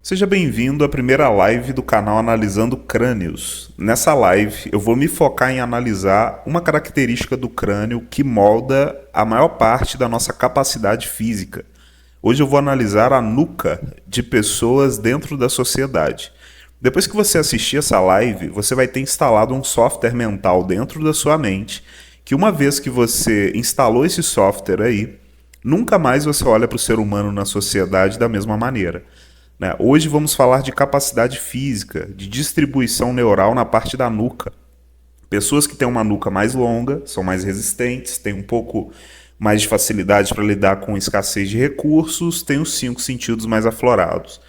Seja bem-vindo à primeira live do canal Analisando Crânios. Nessa live eu vou me focar em analisar uma característica do crânio que molda a maior parte da nossa capacidade física. Hoje eu vou analisar a nuca de pessoas dentro da sociedade. Depois que você assistir essa live, você vai ter instalado um software mental dentro da sua mente, que uma vez que você instalou esse software aí, nunca mais você olha para o ser humano na sociedade da mesma maneira. Hoje vamos falar de capacidade física, de distribuição neural na parte da nuca. Pessoas que têm uma nuca mais longa, são mais resistentes, têm um pouco mais de facilidade para lidar com escassez de recursos, têm os 5 sentidos mais aflorados.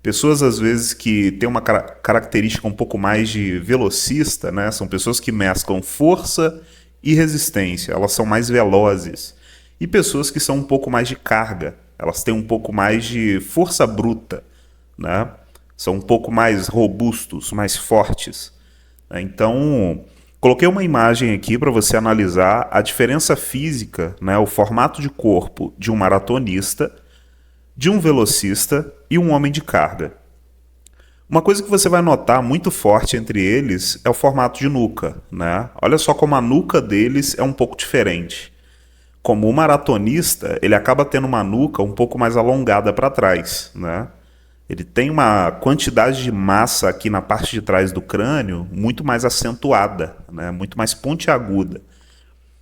Pessoas, às vezes, que têm uma característica um pouco mais de velocista, né? São pessoas que mesclam força e resistência, elas são mais velozes. E pessoas que são um pouco mais de carga, elas têm um pouco mais de força bruta, né? São um pouco mais robustos, mais fortes. Então, coloquei uma imagem aqui para você analisar a diferença física, né? O formato de corpo de um maratonista, de um velocista e um homem de carga. Uma coisa que você vai notar muito forte entre eles é o formato de nuca, né? Olha só como a nuca deles é um pouco diferente. Como o maratonista, ele acaba tendo uma nuca um pouco mais alongada para trás, né? Ele tem uma quantidade de massa aqui na parte de trás do crânio muito mais acentuada, né? Muito mais pontiaguda.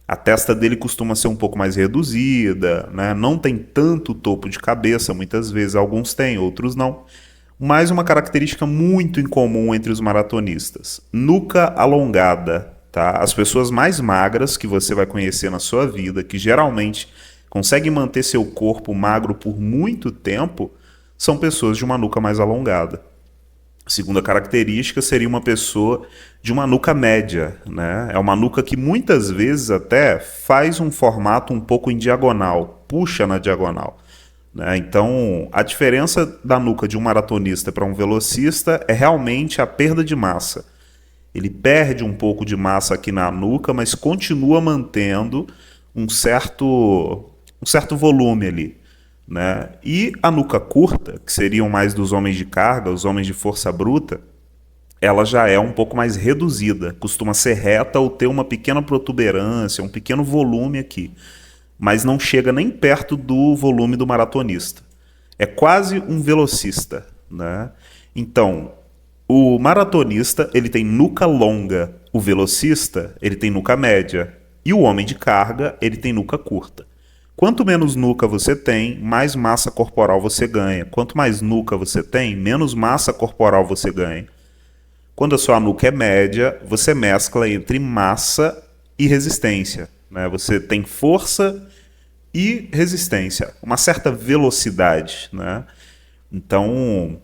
A testa dele costuma ser um pouco mais reduzida, né? Não tem tanto topo de cabeça, muitas vezes. Alguns têm, outros não. Mas uma característica muito incomum entre os maratonistas: nuca alongada. Tá? As pessoas mais magras que você vai conhecer na sua vida, que geralmente conseguem manter seu corpo magro por muito tempo, são pessoas de uma nuca mais alongada. A segunda característica seria uma pessoa de uma nuca média, né? É uma nuca que muitas vezes até faz um formato um pouco em diagonal, puxa na diagonal. Né? Então, a diferença da nuca de um maratonista para um velocista é realmente a perda de massa. Ele perde um pouco de massa aqui na nuca, mas continua mantendo um certo volume ali. Né? E a nuca curta, que seriam mais dos homens de carga, os homens de força bruta, ela já é um pouco mais reduzida, costuma ser reta ou ter uma pequena protuberância, um pequeno volume aqui, mas não chega nem perto do volume do maratonista. É quase um velocista. Né? Então, o maratonista ele tem nuca longa, o velocista ele tem nuca média, e o homem de carga ele tem nuca curta. Quanto menos nuca você tem, mais massa corporal você ganha. Quanto mais nuca você tem, menos massa corporal você ganha. Quando a sua nuca é média, você mescla entre massa e resistência. Né? Você tem força e resistência, uma certa velocidade. Né? Então,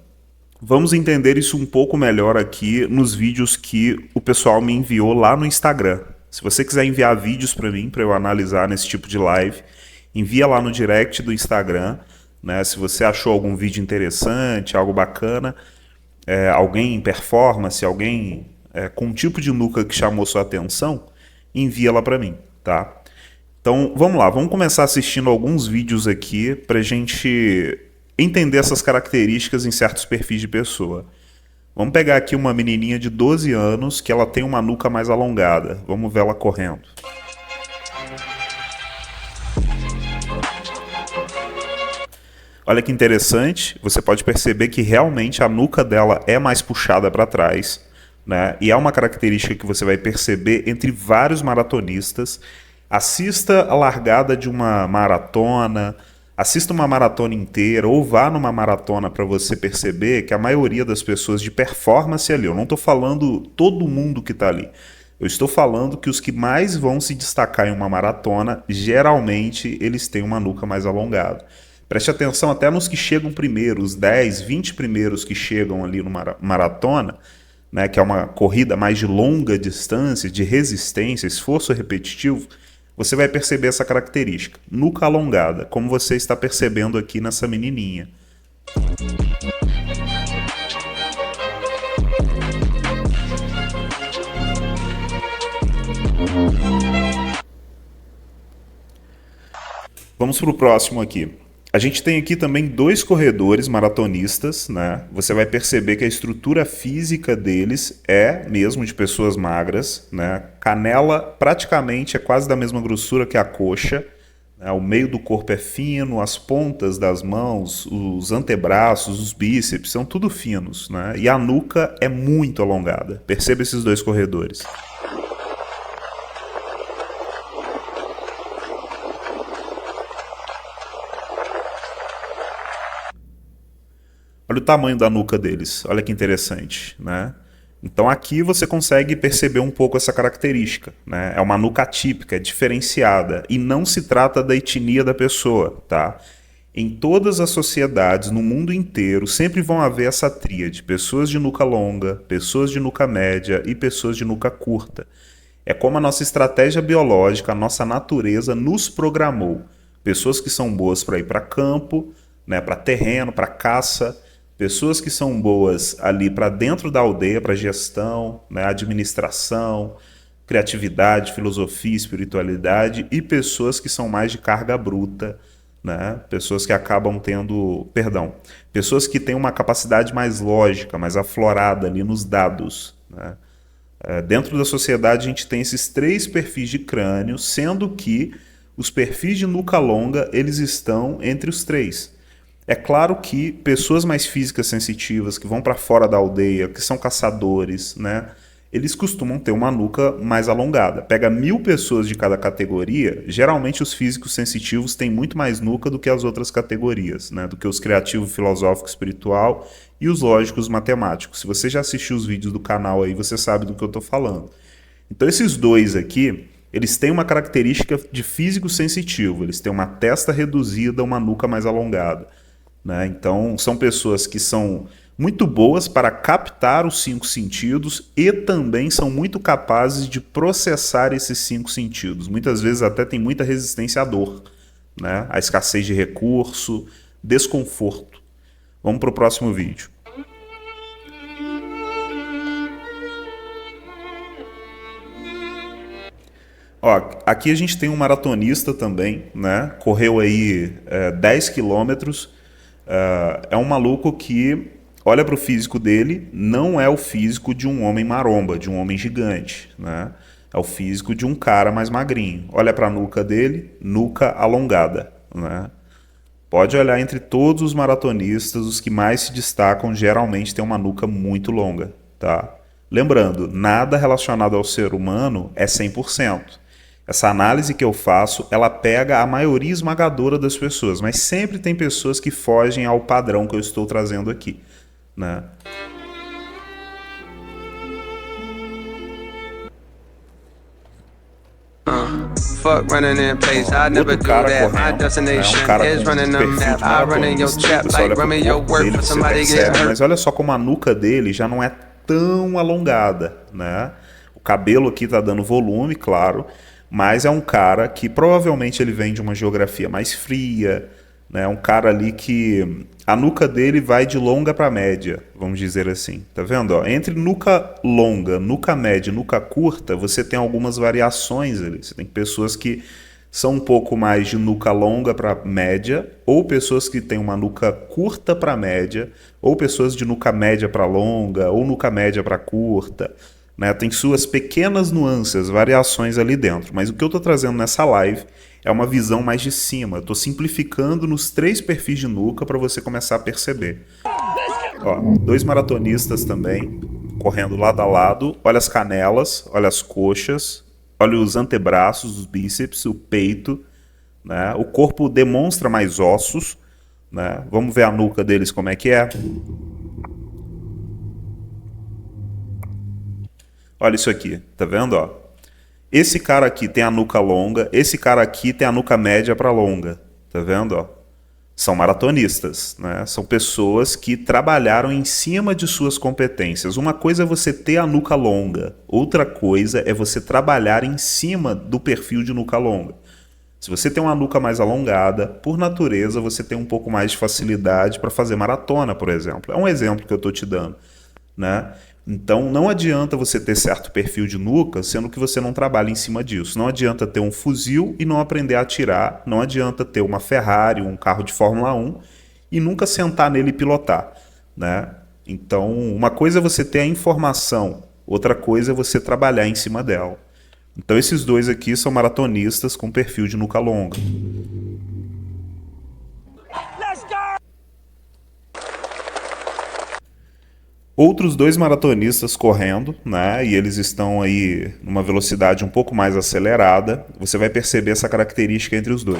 vamos entender isso um pouco melhor aqui nos vídeos que o pessoal me enviou lá no Instagram. Se você quiser enviar vídeos para mim, para eu analisar nesse tipo de live, envia lá no direct do Instagram, né? Se você achou algum vídeo interessante, algo bacana, alguém em performance, alguém com um tipo de nuca que chamou sua atenção, envia lá para mim, tá? Então, vamos lá, vamos começar assistindo alguns vídeos aqui para a gente entender essas características em certos perfis de pessoa. Vamos pegar aqui uma menininha de 12 anos que ela tem uma nuca mais alongada. Vamos ver ela correndo. Olha que interessante, você pode perceber que realmente a nuca dela é mais puxada para trás, né? E é uma característica que você vai perceber entre vários maratonistas. Assista a largada de uma maratona, assista uma maratona inteira ou vá numa maratona para você perceber que a maioria das pessoas de performance ali, eu não estou falando todo mundo que está ali, eu estou falando que os que mais vão se destacar em uma maratona, geralmente eles têm uma nuca mais alongada. Preste atenção até nos que chegam primeiro, os 10, 20 primeiros que chegam ali numa maratona, né, que é uma corrida mais de longa distância, de resistência, esforço repetitivo, você vai perceber essa característica, nuca alongada, como você está percebendo aqui nessa menininha. Vamos para o próximo aqui. A gente tem aqui também dois corredores maratonistas, né? Você vai perceber que a estrutura física deles é mesmo de pessoas magras, né? Canela praticamente é quase da mesma grossura que a coxa, né? O meio do corpo é fino, as pontas das mãos, os antebraços, os bíceps são tudo finos, né? E a nuca é muito alongada. Perceba esses dois corredores. Olha o tamanho da nuca deles, olha que interessante, né? Então aqui você consegue perceber um pouco essa característica, né? É uma nuca atípica, é diferenciada e não se trata da etnia da pessoa, tá? Em todas as sociedades, no mundo inteiro, sempre vão haver essa tríade, pessoas de nuca longa, pessoas de nuca média e pessoas de nuca curta. É como a nossa estratégia biológica, a nossa natureza nos programou. Pessoas que são boas para ir para campo, né, para terreno, para caça, pessoas que são boas ali para dentro da aldeia, para gestão, né, administração, criatividade, filosofia, espiritualidade, e pessoas que são mais de carga bruta, né, pessoas que acabam tendo, perdão, pessoas que têm uma capacidade mais lógica, mais aflorada ali nos dados, né. Dentro da sociedade a gente tem esses três perfis de crânio, sendo que os perfis de nuca longa eles estão entre os três. É claro que pessoas mais físicas sensitivas, que vão para fora da aldeia, que são caçadores, né, eles costumam ter uma nuca mais alongada. Pega 1000 pessoas de cada categoria, geralmente os físicos sensitivos têm muito mais nuca do que as outras categorias, né, do que os criativo, filosófico, espiritual e os lógicos matemáticos. Se você já assistiu os vídeos do canal aí, você sabe do que eu estou falando. Então esses dois aqui, eles têm uma característica de físico sensitivo, eles têm uma testa reduzida, uma nuca mais alongada, né? Então são pessoas que são muito boas para captar os 5 sentidos e também são muito capazes de processar esses 5 sentidos. Muitas vezes até tem muita resistência à dor, né? A escassez de recurso, desconforto. Vamos para o próximo vídeo. Ó, aqui a gente tem um maratonista também, né? Correu aí 10 quilômetros. É um maluco que olha para o físico dele, não é o físico de um homem maromba, de um homem gigante, né? É o físico de um cara mais magrinho. Olha para a nuca dele, nuca alongada, né? Pode olhar entre todos os maratonistas, os que mais se destacam geralmente têm uma nuca muito longa, tá? Lembrando, nada relacionado ao ser humano é 100%. Essa análise que eu faço, ela pega a maioria esmagadora das pessoas, mas sempre tem pessoas que fogem ao padrão que eu estou trazendo aqui, né? Fuck running in place, I never do that. My destination is running them map. I run in your chat like running your work for somebody get hurt. Mas olha só como a nuca dele já não é tão alongada, né? O cabelo aqui tá dando volume, claro, mas é um cara que provavelmente ele vem de uma geografia mais fria, né? Um cara ali que a nuca dele vai de longa para média, vamos dizer assim. Tá vendo? Ó? Entre nuca longa, nuca média e nuca curta, você tem algumas variações ali. Você tem pessoas que são um pouco mais de nuca longa para média, ou pessoas que têm uma nuca curta para média, ou pessoas de nuca média para longa, ou nuca média para curta. Né? Tem suas pequenas nuances, variações ali dentro. Mas o que eu estou trazendo nessa live é uma visão mais de cima. Estou simplificando nos 3 perfis de nuca para você começar a perceber. Ó, 2 maratonistas também, correndo lado a lado. Olha as canelas, olha as coxas, olha os antebraços, os bíceps, o peito. Né? O corpo demonstra mais ossos. Né? Vamos ver a nuca deles como é que é. Olha isso aqui, tá vendo? Ó? Esse cara aqui tem a nuca longa, esse cara aqui tem a nuca média para longa, tá vendo? Ó? São maratonistas, né? São pessoas que trabalharam em cima de suas competências. Uma coisa é você ter a nuca longa, outra coisa é você trabalhar em cima do perfil de nuca longa. Se você tem uma nuca mais alongada, por natureza você tem um pouco mais de facilidade para fazer maratona, por exemplo. É um exemplo que eu estou te dando, né? Então não adianta você ter certo perfil de nuca, sendo que você não trabalha em cima disso. Não adianta ter um fuzil e não aprender a atirar. Não adianta ter uma Ferrari, um carro de Fórmula 1 e nunca sentar nele e pilotar, né? Então uma coisa é você ter a informação, outra coisa é você trabalhar em cima dela. Então esses dois aqui são maratonistas com perfil de nuca longa. Outros dois maratonistas correndo, né? E eles estão aí numa velocidade um pouco mais acelerada. Você vai perceber essa característica entre os dois.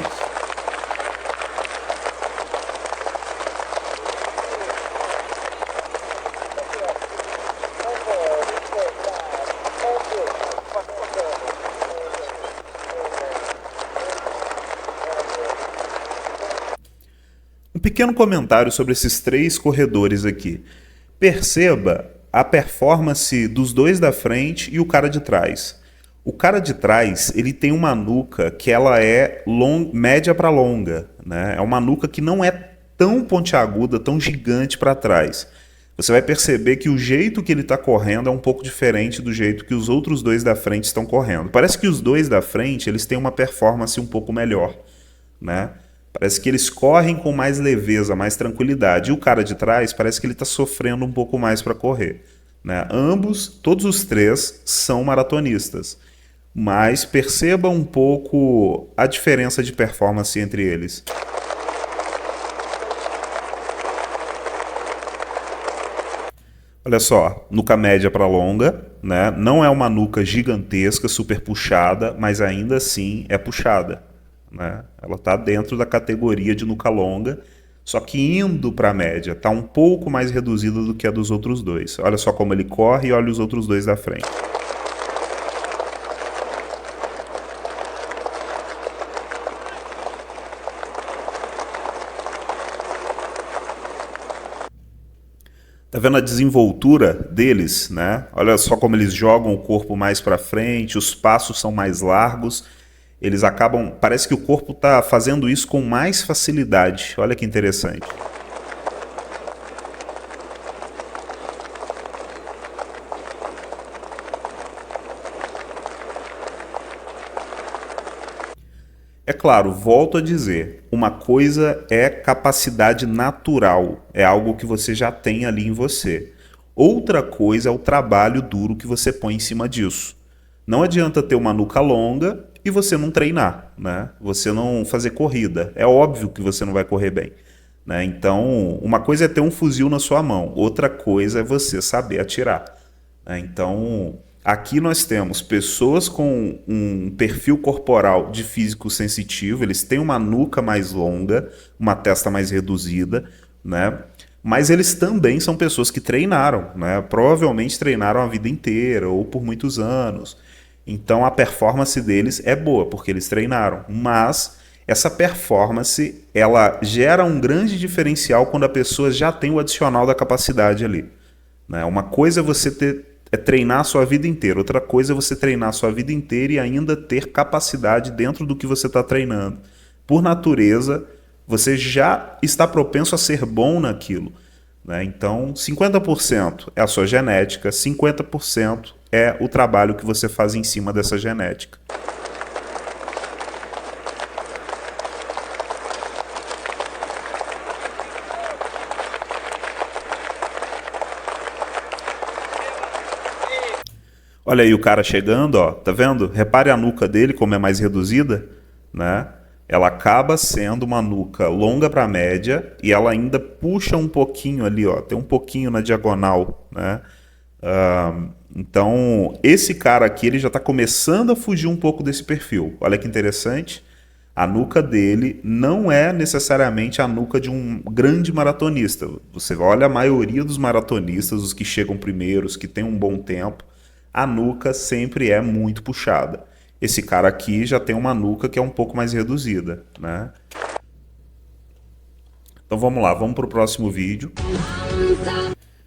Um pequeno comentário sobre esses três corredores aqui. Perceba a performance dos dois da frente e o cara de trás. O cara de trás, ele tem uma nuca que ela é média para longa, né? É uma nuca que não é tão pontiaguda, tão gigante para trás. Você vai perceber que o jeito que ele está correndo é um pouco diferente do jeito que os outros dois da frente estão correndo. Parece que os dois da frente eles têm uma performance um pouco melhor, né? Parece que eles correm com mais leveza, mais tranquilidade. E o cara de trás parece que ele está sofrendo um pouco mais para correr, né? Ambos, todos os três, são maratonistas. Mas perceba um pouco a diferença de performance entre eles. Olha só, nuca média para longa, né? Não é uma nuca gigantesca, super puxada, mas ainda assim é puxada, né? Ela está dentro da categoria de nuca longa, só que indo para a média, está um pouco mais reduzida do que a dos outros dois. Olha só como ele corre e olha os outros dois da frente. Tá vendo a desenvoltura deles, né? Olha só como eles jogam o corpo mais para frente, os passos são mais largos. Eles acabam, parece que o corpo está fazendo isso com mais facilidade. Olha que interessante. É claro, volto a dizer, uma coisa é capacidade natural, é algo que você já tem ali em você. Outra coisa é o trabalho duro que você põe em cima disso. Não adianta ter uma nuca longa e você não treinar, né? Você não fazer corrida. É óbvio que você não vai correr bem, né? Então, uma coisa é ter um fuzil na sua mão, outra coisa é você saber atirar, né? Então, aqui nós temos pessoas com um perfil corporal de físico sensitivo, eles têm uma nuca mais longa, uma testa mais reduzida, né? Mas eles também são pessoas que treinaram, né? Provavelmente treinaram a vida inteira ou por muitos anos. Então a performance deles é boa, porque eles treinaram. Mas essa performance, ela gera um grande diferencial quando a pessoa já tem o adicional da capacidade ali, né? Uma coisa é você treinar a sua vida inteira, outra coisa é você treinar a sua vida inteira e ainda ter capacidade dentro do que você está treinando. Por natureza, você já está propenso a ser bom naquilo, né? Então, 50% é a sua genética, 50% é o trabalho que você faz em cima dessa genética. Olha aí o cara chegando, ó, tá vendo? Repare a nuca dele como é mais reduzida, né? Ela acaba sendo uma nuca longa para média e ela ainda puxa um pouquinho ali, ó, tem um pouquinho na diagonal, né? Então, esse cara aqui ele já está começando a fugir um pouco desse perfil. Olha que interessante. A nuca dele não é necessariamente a nuca de um grande maratonista. Você olha a maioria dos maratonistas, os que chegam primeiro, os que têm um bom tempo, a nuca sempre é muito puxada. Esse cara aqui já tem uma nuca que é um pouco mais reduzida, né? Então vamos lá, vamos para o próximo vídeo.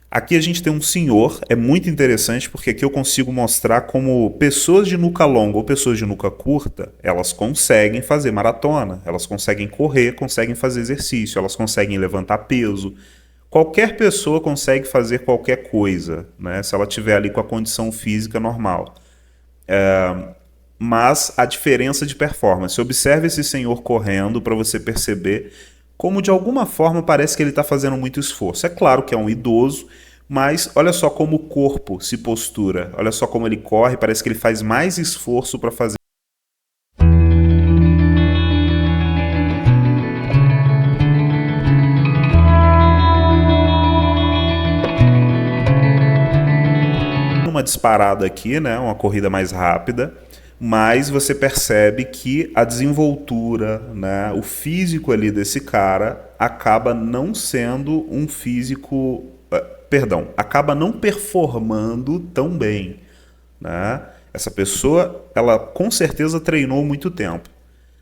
Aqui a gente tem um senhor, é muito interessante porque aqui eu consigo mostrar como pessoas de nuca longa ou pessoas de nuca curta, elas conseguem fazer maratona, elas conseguem correr, conseguem fazer exercício, elas conseguem levantar peso. Qualquer pessoa consegue fazer qualquer coisa, né? Se ela tiver ali com a condição física normal. Mas a diferença de performance. Observe esse senhor correndo para você perceber como de alguma forma parece que ele está fazendo muito esforço. É claro que é um idoso, mas olha só como o corpo se postura. Olha só como ele corre, parece que ele faz mais esforço para fazer. Uma disparada aqui, né? Uma corrida mais rápida. Mas você percebe que a desenvoltura, né, o físico ali desse cara acaba não sendo um físico, acaba não performando tão bem, né? Essa pessoa, ela com certeza treinou muito tempo,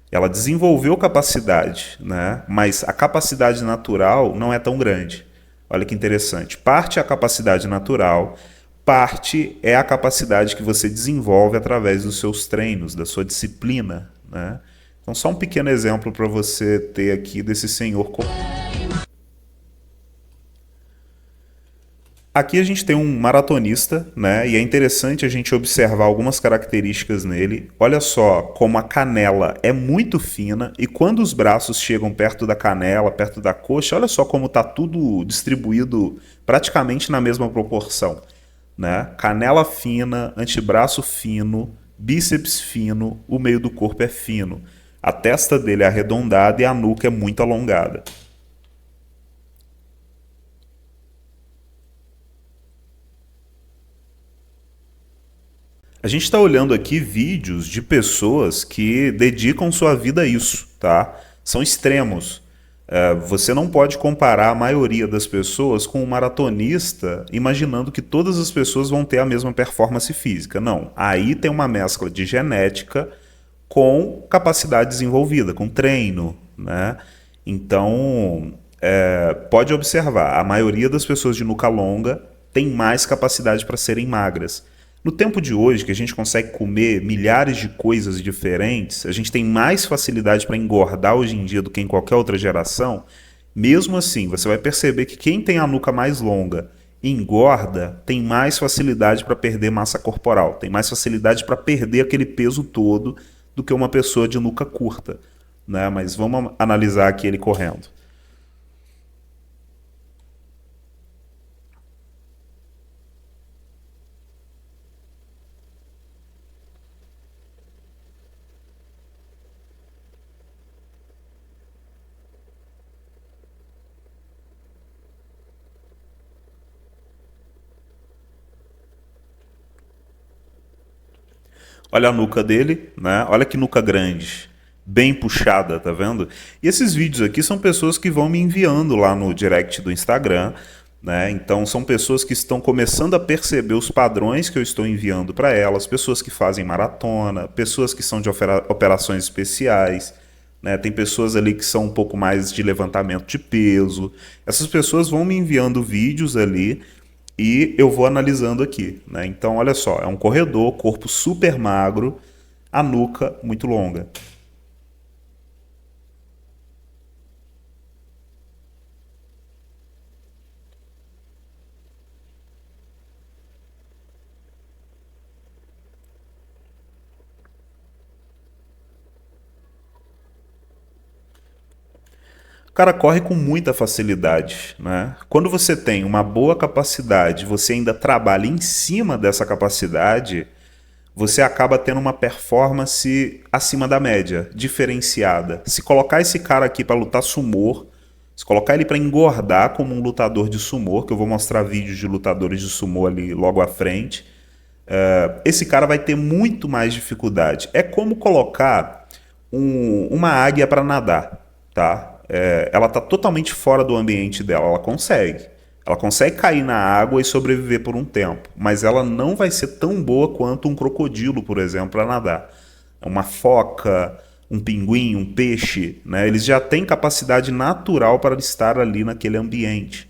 ela desenvolveu capacidade, né? Mas a capacidade natural não é tão grande. Olha que interessante. Parte é a capacidade natural, parte é a capacidade que você desenvolve através dos seus treinos, da sua disciplina, né? Então, só um pequeno exemplo para você ter aqui desse senhor. Aqui a gente tem um maratonista, né? E é interessante a gente observar algumas características nele. Olha só como a canela é muito fina e quando os braços chegam perto da canela, perto da coxa, olha só como está tudo distribuído praticamente na mesma proporção, né? Canela fina, antebraço fino, bíceps fino, o meio do corpo é fino. A testa dele é arredondada e a nuca é muito alongada. A gente está olhando aqui vídeos de pessoas que dedicam sua vida a isso, tá? São extremos. Você não pode comparar a maioria das pessoas com um maratonista imaginando que todas as pessoas vão ter a mesma performance física. Não. Aí tem uma mescla de genética com capacidade desenvolvida, com treino, né? Então, pode observar, a maioria das pessoas de nuca longa tem mais capacidade para serem magras. No tempo de hoje, que a gente consegue comer milhares de coisas diferentes, a gente tem mais facilidade para engordar hoje em dia do que em qualquer outra geração. Mesmo assim, você vai perceber que quem tem a nuca mais longa e engorda tem mais facilidade para perder massa corporal, tem mais facilidade para perder aquele peso todo do que uma pessoa de nuca curta, né? Mas vamos analisar aqui ele correndo. Olha a nuca dele, né? Olha que nuca grande, bem puxada, tá vendo? E esses vídeos aqui são pessoas que vão me enviando lá no direct do Instagram, né? Então são pessoas que estão começando a perceber os padrões que eu estou enviando para elas, pessoas que fazem maratona, pessoas que são de operações especiais, né? Tem pessoas ali que são um pouco mais de levantamento de peso. Essas pessoas vão me enviando vídeos ali e eu vou analisando aqui, né? Então, olha só, é um corredor, corpo super magro, a nuca muito longa. O cara corre com muita facilidade, né? Quando você tem uma boa capacidade, você ainda trabalha em cima dessa capacidade, você acaba tendo uma performance acima da média, diferenciada. Se colocar esse cara aqui para lutar sumô, se colocar ele para engordar como um lutador de sumô, que eu vou mostrar vídeos de lutadores de sumô ali logo à frente, esse cara vai ter muito mais dificuldade. É como colocar uma águia para nadar, tá? Ela está totalmente fora do ambiente dela, ela consegue. Ela consegue cair na água e sobreviver por um tempo, mas ela não vai ser tão boa quanto um crocodilo, por exemplo, para nadar. Uma foca, um pinguim, um peixe, né? Eles já têm capacidade natural para estar ali naquele ambiente,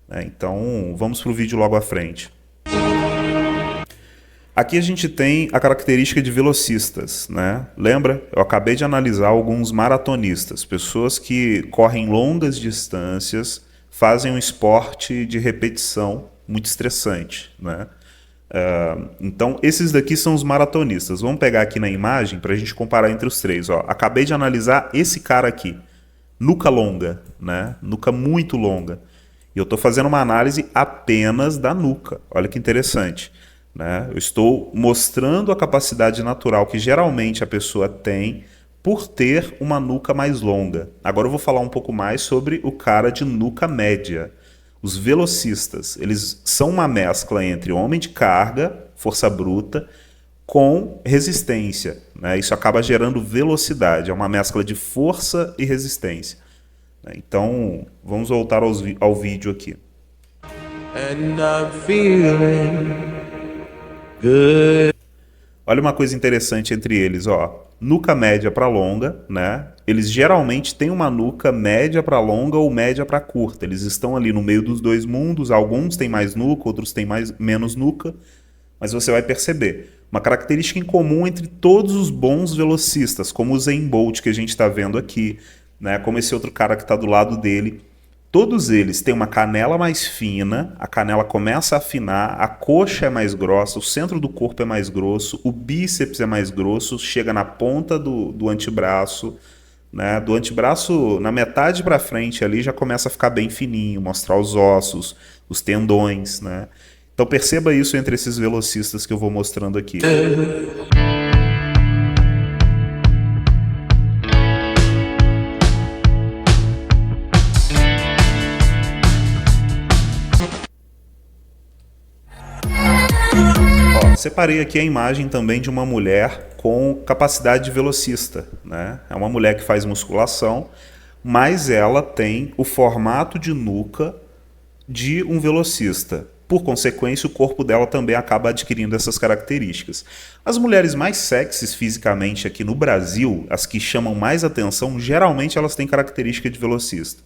né? Então, vamos para o vídeo logo à frente. Aqui a gente tem a característica de velocistas, né? Lembra? Eu acabei de analisar alguns maratonistas, pessoas que correm longas distâncias, fazem um esporte de repetição muito estressante, né? Então, esses daqui são os maratonistas. Vamos pegar aqui na imagem para a gente comparar entre os três. Ó. Acabei de analisar esse cara aqui. Nuca longa, né? Nuca muito longa. E eu estou fazendo uma análise apenas da nuca. Olha que interessante, né? Eu estou mostrando a capacidade natural que geralmente a pessoa tem por ter uma nuca mais longa. Agora eu vou falar um pouco mais sobre o cara de nuca média. Os velocistas, eles são uma mescla entre homem de carga, força bruta, com resistência, né? Isso acaba gerando velocidade, é uma mescla de força e resistência. Então, vamos voltar ao vídeo aqui. And I'm feeling good. Olha uma coisa interessante entre eles, ó. Nuca média para longa, né? Eles geralmente têm uma nuca média para longa ou média para curta. Eles estão ali no meio dos dois mundos. Alguns têm mais nuca, outros têm menos nuca. Mas você vai perceber uma característica em comum entre todos os bons velocistas, como o Usain Bolt que a gente está vendo aqui, né? Como esse outro cara que está do lado dele. Todos eles têm uma canela mais fina, a canela começa a afinar, a coxa é mais grossa, o centro do corpo é mais grosso, o bíceps é mais grosso, chega na ponta do antebraço, né? Do antebraço, na metade para frente ali já começa a ficar bem fininho, mostrar os ossos, os tendões, né? Então perceba isso entre esses velocistas que eu vou mostrando aqui. Separei aqui a imagem também de uma mulher com capacidade de velocista, né? É uma mulher que faz musculação, mas ela tem o formato de nuca de um velocista. Por consequência, o corpo dela também acaba adquirindo essas características. As mulheres mais sexys fisicamente aqui no Brasil, as que chamam mais atenção, geralmente elas têm característica de velocista.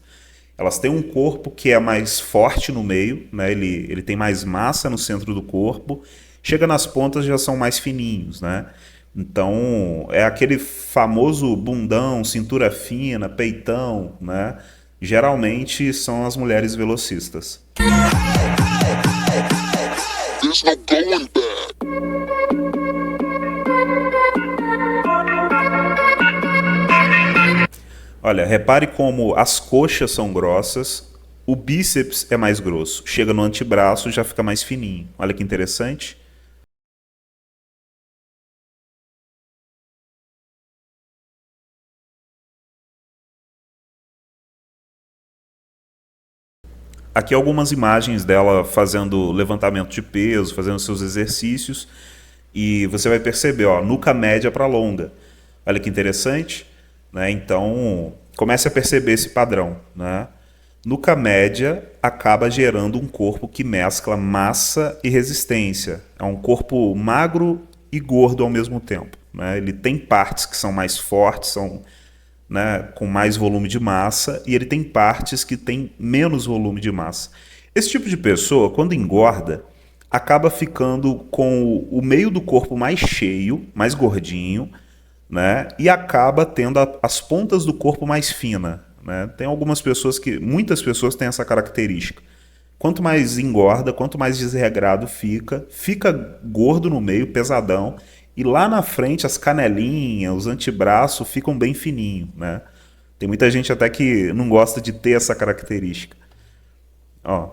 Elas têm um corpo que é mais forte no meio, né? Ele tem mais massa no centro do corpo. Chega nas pontas já são mais fininhos, né? Então é aquele famoso bundão, cintura fina, peitão, né? Geralmente são as mulheres velocistas. Olha, repare como as coxas são grossas, o bíceps é mais grosso. Chega no antebraço já fica mais fininho. Olha que interessante. Aqui algumas imagens dela fazendo levantamento de peso, fazendo seus exercícios. E você vai perceber, ó, nuca média para longa. Olha que interessante, né? Então, comece a perceber esse padrão, né? Nuca média acaba gerando um corpo que mescla massa e resistência. É um corpo magro e gordo ao mesmo tempo, né? Ele tem partes que são mais fortes, são, né, com mais volume de massa, e ele tem partes que têm menos volume de massa. Esse tipo de pessoa, quando engorda, acaba ficando com o meio do corpo mais cheio, mais gordinho, né, e acaba tendo as pontas do corpo mais finas, né? Tem algumas pessoas muitas pessoas têm essa característica. Quanto mais engorda, quanto mais desregrado fica gordo no meio, pesadão. E lá na frente as canelinhas, os antebraços ficam bem fininhos, né? Tem muita gente até que não gosta de ter essa característica. Ó.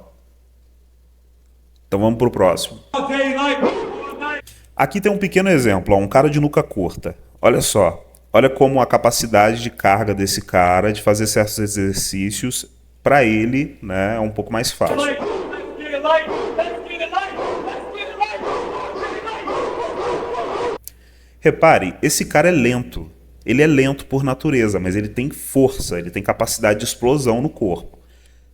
Então vamos pro próximo. Aqui tem um pequeno exemplo, ó, um cara de nuca curta. Olha só, olha como a capacidade de carga desse cara, de fazer certos exercícios, para ele, né, é um pouco mais fácil. Repare, esse cara é lento. Ele é lento por natureza, mas ele tem força, ele tem capacidade de explosão no corpo.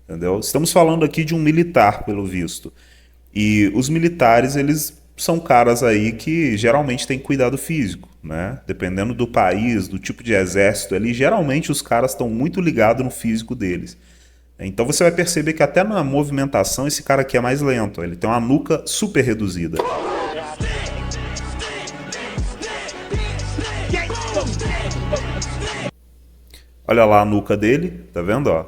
Entendeu? Estamos falando aqui de um militar, pelo visto. E os militares, eles são caras aí que geralmente têm cuidado físico, né? Dependendo do país, do tipo de exército ali, geralmente os caras estão muito ligados no físico deles. Então você vai perceber que até na movimentação esse cara aqui é mais lento. Ele tem uma nuca super reduzida. Olha lá a nuca dele, tá vendo? Ó?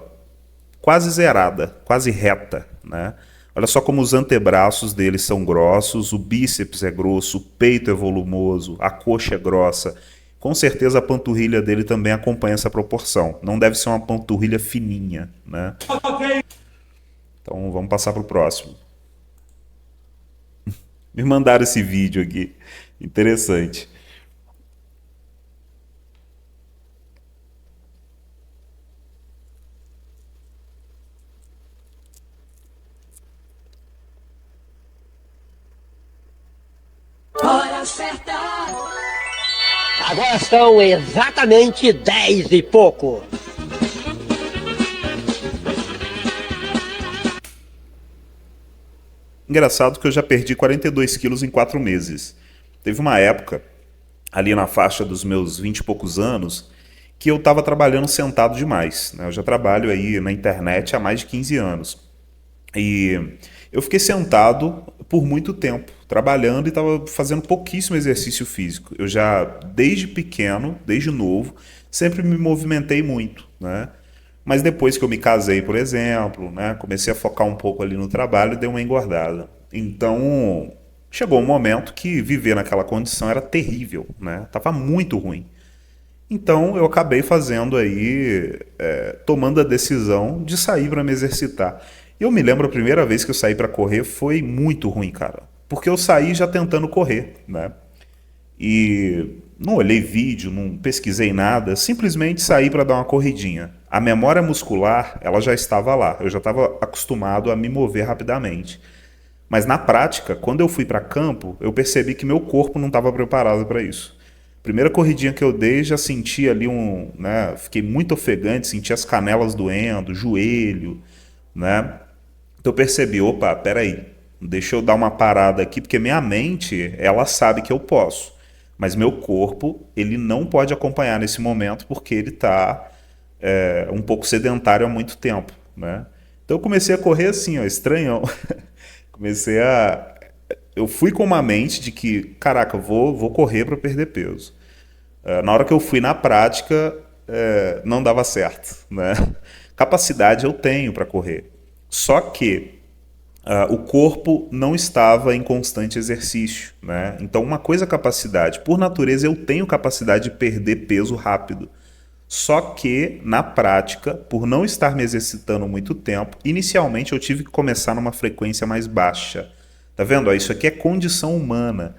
quase zerada, quase reta, né? Olha só como os antebraços deles são grossos, o bíceps é grosso, o peito é volumoso, a coxa é grossa. Com certeza a panturrilha dele também acompanha essa proporção. Não deve ser uma panturrilha fininha, né? Então vamos passar para o próximo. Me mandaram esse vídeo aqui. Interessante. Hora certa! Agora são exatamente 10 e pouco. Engraçado que eu já perdi 42 quilos em 4 meses. Teve uma época, ali na faixa dos meus 20 e poucos anos, que eu estava trabalhando sentado demais, né? Eu já trabalho aí na internet há mais de 15 anos. E eu fiquei sentado por muito tempo, trabalhando e estava fazendo pouquíssimo exercício físico. Eu já, desde pequeno, desde novo, sempre me movimentei muito, né? Mas depois que eu me casei, por exemplo, né, comecei a focar um pouco ali no trabalho e dei uma engordada. Então, chegou um momento que viver naquela condição era terrível, né? Tava muito ruim. Então, eu acabei fazendo aí, tomando a decisão de sair para me exercitar. Eu me lembro a primeira vez que eu saí para correr foi muito ruim, cara. Porque eu saí já tentando correr, né? E não olhei vídeo, não pesquisei nada, simplesmente saí para dar uma corridinha. A memória muscular, ela já estava lá, eu já estava acostumado a me mover rapidamente. Mas na prática, quando eu fui para campo, eu percebi que meu corpo não estava preparado para isso. Primeira corridinha que eu dei, já senti ali né, fiquei muito ofegante, senti as canelas doendo, joelho, né? Então eu percebi, opa, peraí, deixa eu dar uma parada aqui, porque minha mente, ela sabe que eu posso. Mas meu corpo, ele não pode acompanhar nesse momento porque ele está um pouco sedentário há muito tempo, né? Então eu comecei a correr assim, ó, estranhão. Comecei a... Eu fui com uma mente de que, caraca, vou correr para perder peso. Na hora que eu fui na prática, não dava certo, né? Capacidade eu tenho para correr. Só que o corpo não estava em constante exercício, né? Então, uma coisa é capacidade. Por natureza, eu tenho capacidade de perder peso rápido. Só que, na prática, por não estar me exercitando muito tempo, inicialmente eu tive que começar numa frequência mais baixa. Tá vendo? Ó, isso aqui é condição humana.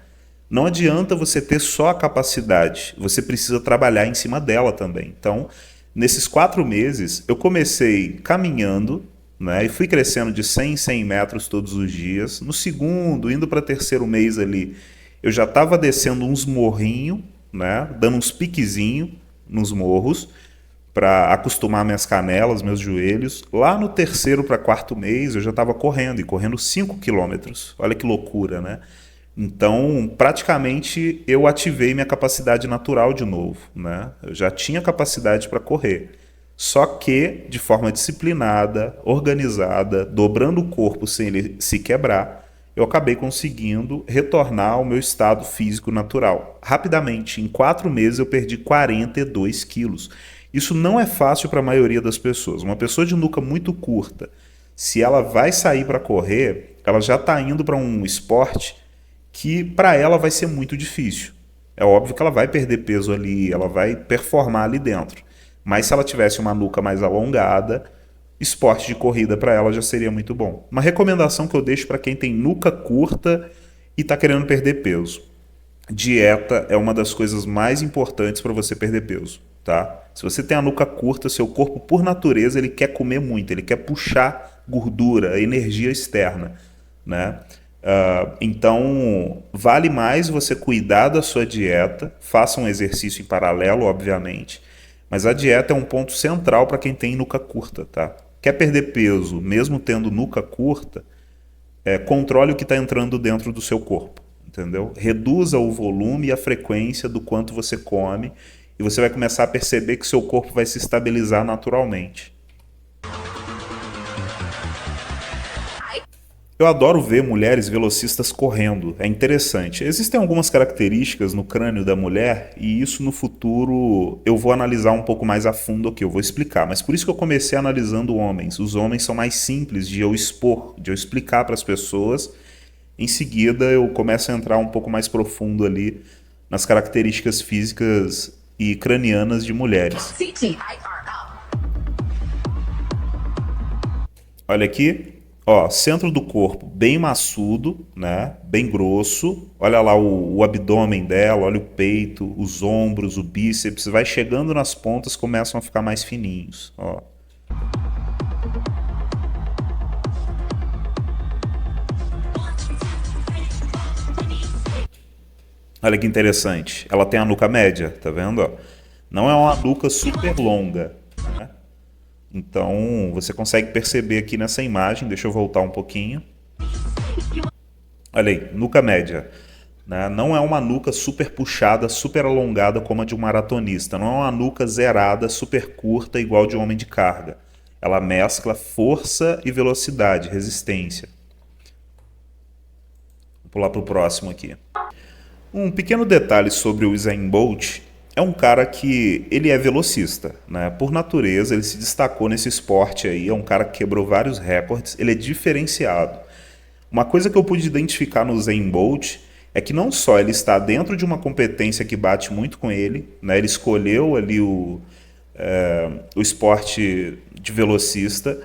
Não adianta você ter só a capacidade, você precisa trabalhar em cima dela também. Então, nesses 4 meses, eu comecei caminhando, né, e fui crescendo de 100 em 100 metros todos os dias. No segundo, indo para terceiro mês ali, eu já estava descendo uns morrinhos, né, dando uns piquezinhos nos morros, para acostumar minhas canelas, meus joelhos. Lá no terceiro para quarto mês, eu já estava correndo, e correndo 5 quilômetros. Olha que loucura, né? Então, praticamente, eu ativei minha capacidade natural de novo, né? Eu já tinha capacidade para correr. Só que, de forma disciplinada, organizada, dobrando o corpo sem ele se quebrar, eu acabei conseguindo retornar ao meu estado físico natural. Rapidamente, em 4 meses, eu perdi 42 quilos. Isso não é fácil para a maioria das pessoas. Uma pessoa de nuca muito curta, se ela vai sair para correr, ela já está indo para um esporte que para ela vai ser muito difícil. É óbvio que ela vai perder peso ali, ela vai performar ali dentro. Mas se ela tivesse uma nuca mais alongada, esporte de corrida para ela já seria muito bom. Uma recomendação que eu deixo para quem tem nuca curta e está querendo perder peso. Dieta é uma das coisas mais importantes para você perder peso, tá? Se você tem a nuca curta, seu corpo, por natureza, ele quer comer muito, ele quer puxar gordura, energia externa, né? Então, vale mais você cuidar da sua dieta, faça um exercício em paralelo, obviamente, mas a dieta é um ponto central para quem tem nuca curta, tá? Quer perder peso, mesmo tendo nuca curta, controle o que está entrando dentro do seu corpo, entendeu? Reduza o volume e a frequência do quanto você come e você vai começar a perceber que seu corpo vai se estabilizar naturalmente. Eu adoro ver mulheres velocistas correndo, é interessante. Existem algumas características no crânio da mulher e isso no futuro eu vou analisar um pouco mais a fundo aqui, eu vou explicar. Mas por isso que eu comecei analisando homens. Os homens são mais simples de eu expor, de eu explicar para as pessoas. Em seguida eu começo a entrar um pouco mais profundo ali nas características físicas e cranianas de mulheres. Olha aqui. Ó, centro do corpo bem maçudo, né? Bem grosso. Olha lá o abdômen dela, olha o peito, os ombros, o bíceps. Vai chegando nas pontas, começam a ficar mais fininhos. Ó. Olha que interessante. Ela tem a nuca média, tá vendo? Ó? Não é uma nuca super longa, né? Então, você consegue perceber aqui nessa imagem, deixa eu voltar um pouquinho. Olha aí, nuca média. Né? Não é uma nuca super puxada, super alongada como a de um maratonista. Não é uma nuca zerada, super curta, igual de um homem de carga. Ela mescla força e velocidade, resistência. Vou pular para o próximo aqui. Um pequeno detalhe sobre o Usain Bolt. É um cara que ele é velocista, né? Por natureza, ele se destacou nesse esporte aí, é um cara que quebrou vários recordes, ele é diferenciado. Uma coisa que eu pude identificar no Usain Bolt é que não só ele está dentro de uma competência que bate muito com ele, né? Ele escolheu ali o esporte de velocista,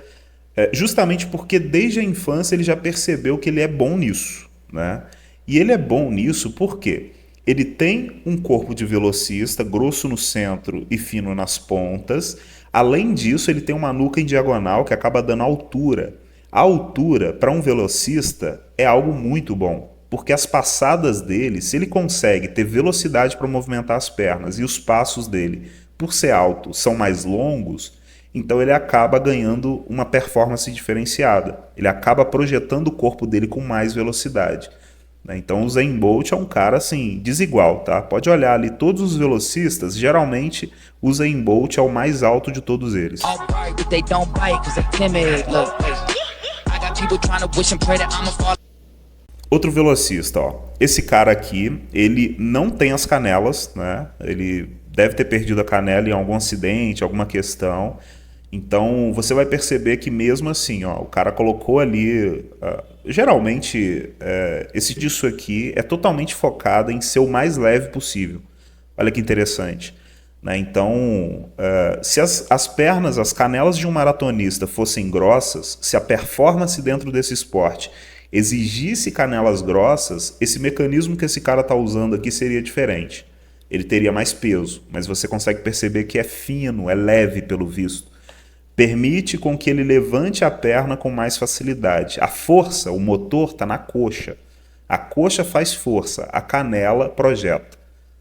justamente porque desde a infância ele já percebeu que ele é bom nisso, né? E ele é bom nisso por quê? Ele tem um corpo de velocista, grosso no centro e fino nas pontas. Além disso, ele tem uma nuca em diagonal que acaba dando altura. A altura, para um velocista, é algo muito bom, porque as passadas dele, se ele consegue ter velocidade para movimentar as pernas e os passos dele, por ser alto, são mais longos, então ele acaba ganhando uma performance diferenciada. Ele acaba projetando o corpo dele com mais velocidade. Então o Usain Bolt é um cara assim, desigual, tá? Pode olhar ali, todos os velocistas, geralmente o Usain Bolt é o mais alto de todos eles. Outro velocista, ó. Esse cara aqui, ele não tem as canelas, né? Ele deve ter perdido a canela em algum acidente, alguma questão. Então você vai perceber que mesmo assim, ó, o cara colocou ali... geralmente, esse disso aqui é totalmente focado em ser o mais leve possível. Olha que interessante. Né? Então, se as pernas, as canelas de um maratonista fossem grossas, se a performance dentro desse esporte exigisse canelas grossas, esse mecanismo que esse cara está usando aqui seria diferente. Ele teria mais peso, mas você consegue perceber que é fino, é leve pelo visto. Permite com que ele levante a perna com mais facilidade. A força, o motor, está na coxa. A coxa faz força, a canela projeta.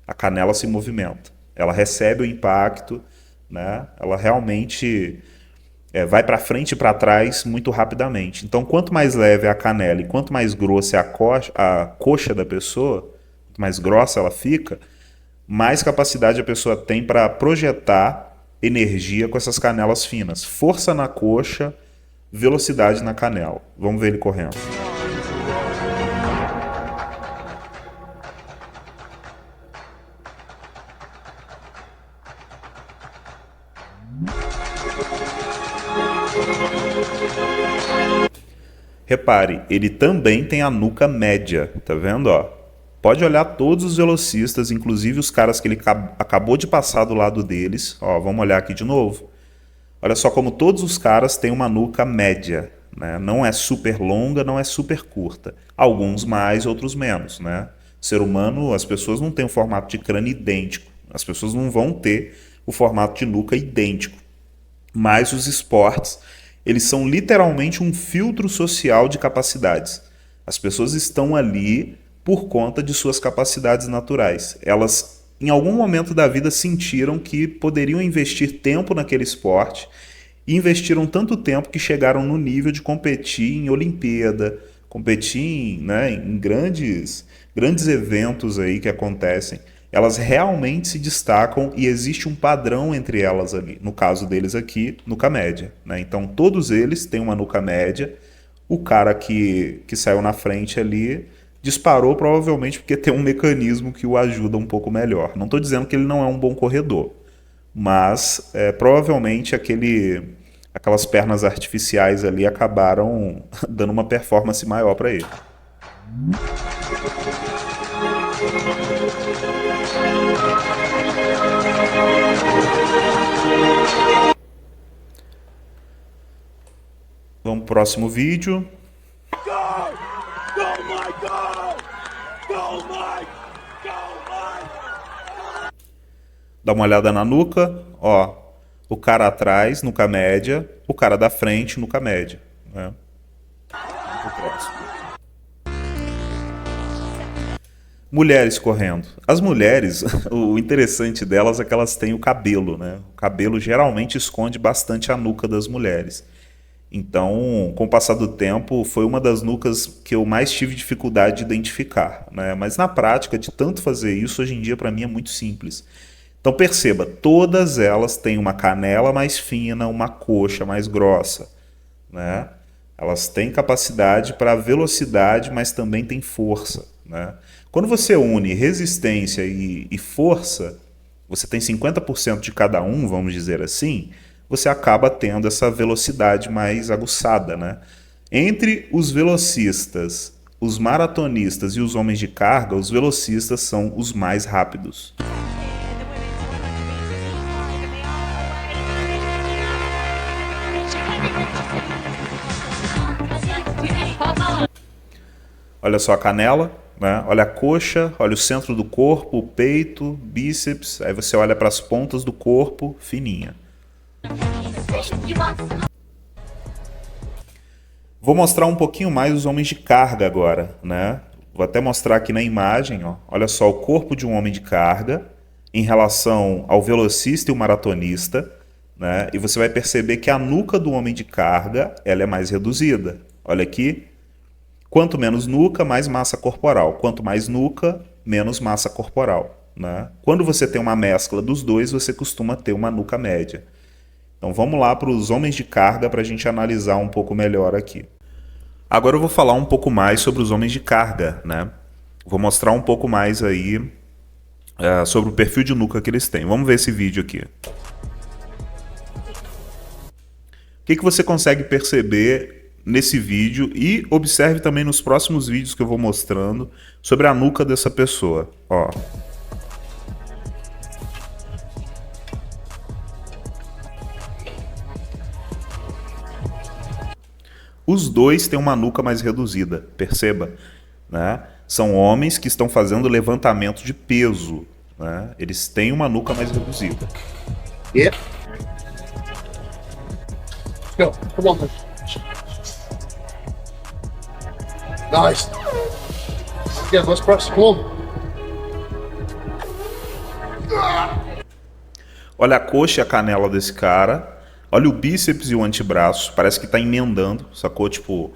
A canela se movimenta. Ela recebe o impacto, né? Ela realmente vai para frente e para trás muito rapidamente. Então, quanto mais leve é a canela e quanto mais grossa é a coxa da pessoa, quanto mais grossa ela fica, mais capacidade a pessoa tem para projetar energia com essas canelas finas. Força na coxa, velocidade na canela. Vamos ver ele correndo. Repare, ele também tem a nuca média, tá vendo? Ó? Pode olhar todos os velocistas, inclusive os caras que ele acabou de passar do lado deles. Ó, vamos olhar aqui de novo. Olha só como todos os caras têm uma nuca média. Né? Não é super longa, não é super curta. Alguns mais, outros menos. Né? Ser humano, as pessoas não têm um formato de crânio idêntico. As pessoas não vão ter o formato de nuca idêntico. Mas os esportes, eles são literalmente um filtro social de capacidades. As pessoas estão ali por conta de suas capacidades naturais. Elas, em algum momento da vida, sentiram que poderiam investir tempo naquele esporte e investiram tanto tempo que chegaram no nível de competir em Olimpíada, competir em grandes eventos aí que acontecem. Elas realmente se destacam e existe um padrão entre elas ali. No caso deles aqui, nuca média. Né? Então, todos eles têm uma nuca média. O cara que saiu na frente ali disparou provavelmente porque tem um mecanismo que o ajuda um pouco melhor. Não estou dizendo que ele não é um bom corredor, mas provavelmente aquelas pernas artificiais ali acabaram dando uma performance maior para ele. Vamos pro próximo vídeo. Dá uma olhada na nuca, ó. O cara atrás, nuca média. O cara da frente, nuca média. Né? Vamos pro próximo. Mulheres correndo. As mulheres, o interessante delas é que elas têm o cabelo, né? O cabelo geralmente esconde bastante a nuca das mulheres. Então, com o passar do tempo, foi uma das nucas que eu mais tive dificuldade de identificar, né? Mas na prática, de tanto fazer isso, hoje em dia para mim é muito simples. Então perceba, todas elas têm uma canela mais fina, uma coxa mais grossa, né? Elas têm capacidade para velocidade, mas também têm força, né? Quando você une resistência e força, você tem 50% de cada um, vamos dizer assim, você acaba tendo essa velocidade mais aguçada, né? Entre os velocistas, os maratonistas e os homens de carga, os velocistas são os mais rápidos. Olha só a canela, né? Olha a coxa, olha o centro do corpo, o peito, bíceps, aí você olha para as pontas do corpo, fininha. Vou mostrar um pouquinho mais os homens de carga agora, né? Vou até mostrar aqui na imagem, ó. Olha só o corpo de um homem de carga em relação ao velocista e o maratonista, né? E você vai perceber que a nuca do homem de carga ela é mais reduzida. Olha aqui. Quanto menos nuca, mais massa corporal. Quanto mais nuca, menos massa corporal, né? Quando você tem uma mescla dos dois, você costuma ter uma nuca média. Então vamos lá para os homens de carga para a gente analisar um pouco melhor aqui. Agora eu vou falar um pouco mais sobre os homens de carga, né? Vou mostrar um pouco mais aí sobre o perfil de nuca que eles têm. Vamos ver esse vídeo aqui. O que você consegue perceber nesse vídeo e observe também nos próximos vídeos que eu vou mostrando sobre a nuca dessa pessoa. Ó. Os dois têm uma nuca mais reduzida, perceba, né? São homens que estão fazendo levantamento de peso, né? Eles têm uma nuca mais reduzida. Yeah. Let's go. Come on. Nice. Yeah, let's press. Come on. Olha a coxa e a canela desse cara. Olha o bíceps e o antebraço. Parece que está emendando, sacou? Tipo,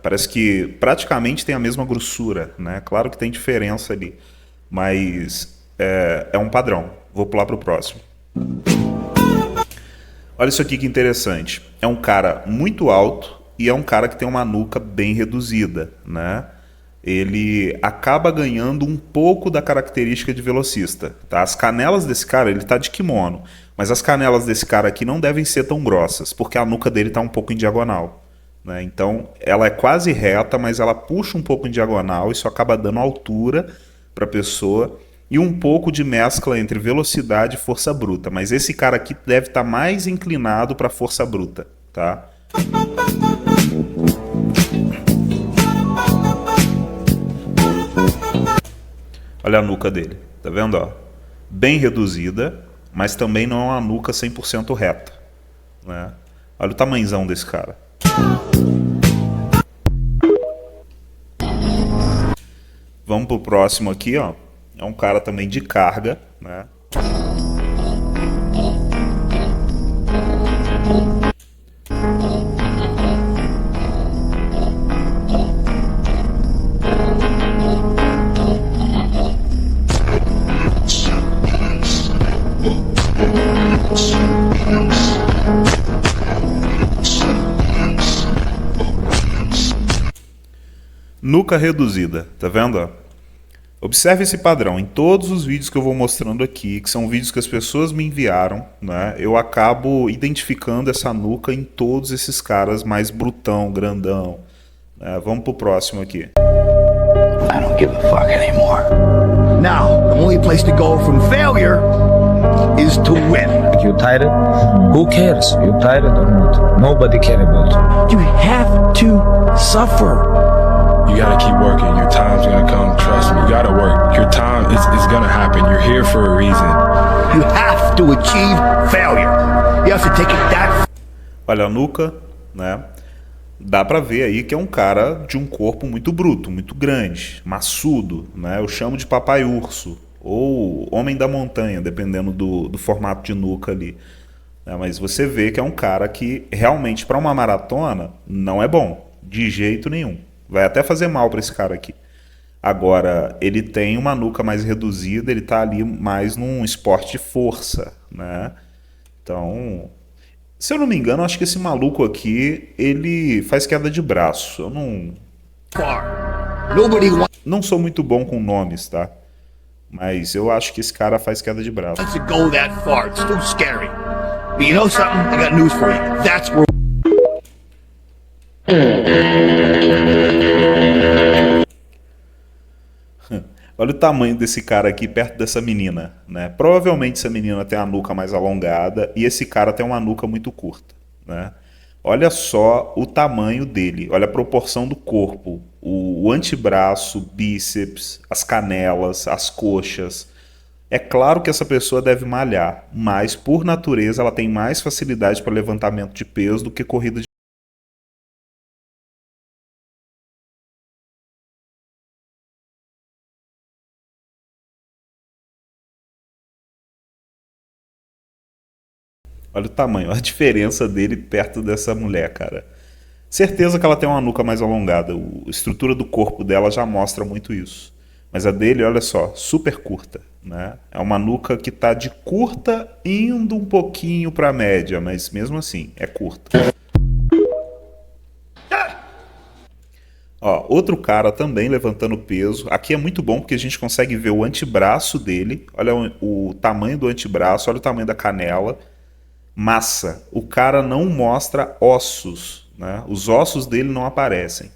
parece que praticamente tem a mesma grossura, né? Claro que tem diferença ali, mas é um padrão. Vou pular para o próximo. Olha isso aqui que interessante. É um cara muito alto e é um cara que tem uma nuca bem reduzida, né? Ele acaba ganhando um pouco da característica de velocista, tá? As canelas desse cara, ele tá de kimono, mas as canelas desse cara aqui não devem ser tão grossas, porque a nuca dele tá um pouco em diagonal, né? Então, ela é quase reta, mas ela puxa um pouco em diagonal, isso acaba dando altura para a pessoa e um pouco de mescla entre velocidade e força bruta, mas esse cara aqui deve estar mais inclinado para força bruta, tá? Olha a nuca dele, tá vendo? Ó? Bem reduzida, mas também não é uma nuca 100% reta, né? Olha o tamanhozão desse cara. Vamos pro próximo aqui, ó. É um cara também de carga, né? Nuca reduzida, tá vendo? Ó? Observe esse padrão. Em todos os vídeos que eu vou mostrando aqui, que são vídeos que as pessoas me enviaram, né, eu acabo identificando essa nuca em todos esses caras mais brutão, grandão. Vamos pro próximo aqui. I don't give a fuck anymore. Now, the only place to go from failure is to win. You tired? Who cares? You tired or not? Nobody cares about you. You have to suffer. You gotta keep working. Your time's gonna come. Trust me. You gotta work. Your time is gonna happen. You're here for a reason. You have to achieve failure. You have to take it that. Olha a nuca, né? Dá pra ver aí que é um cara de um corpo muito bruto, muito grande, maçudo, né? Eu chamo de papai urso ou homem da montanha, dependendo do formato de nuca ali. Mas você vê que é um cara que realmente para uma maratona não é bom, de jeito nenhum. Vai até fazer mal para esse cara aqui. Agora, ele tem uma nuca mais reduzida, ele tá ali mais num esporte de força, né? Então, se eu não me engano, acho que esse maluco aqui, ele faz queda de braço. Eu não sou muito bom com nomes, tá? Mas eu acho que esse cara faz queda de braço. To go that far, it's too scary. But you know something? I got news for you. That's where. Olha o tamanho desse cara aqui perto dessa menina, né? Provavelmente essa menina tem a nuca mais alongada e esse cara tem uma nuca muito curta, né? Olha só o tamanho dele, olha a proporção do corpo, o antebraço, bíceps, as canelas, as coxas. É claro que essa pessoa deve malhar, mas por natureza ela tem mais facilidade para levantamento de peso do que corrida de... Olha o tamanho, a diferença dele perto dessa mulher, cara. Certeza que ela tem uma nuca mais alongada, a estrutura do corpo dela já mostra muito isso. Mas a dele, olha só, super curta, né? É uma nuca que tá de curta indo um pouquinho pra média, mas mesmo assim, é curta. Ó, outro cara também levantando peso. Aqui é muito bom porque a gente consegue ver o antebraço dele. Olha o tamanho do antebraço, olha o tamanho da canela. Massa. O cara não mostra ossos, né? Os ossos dele não aparecem.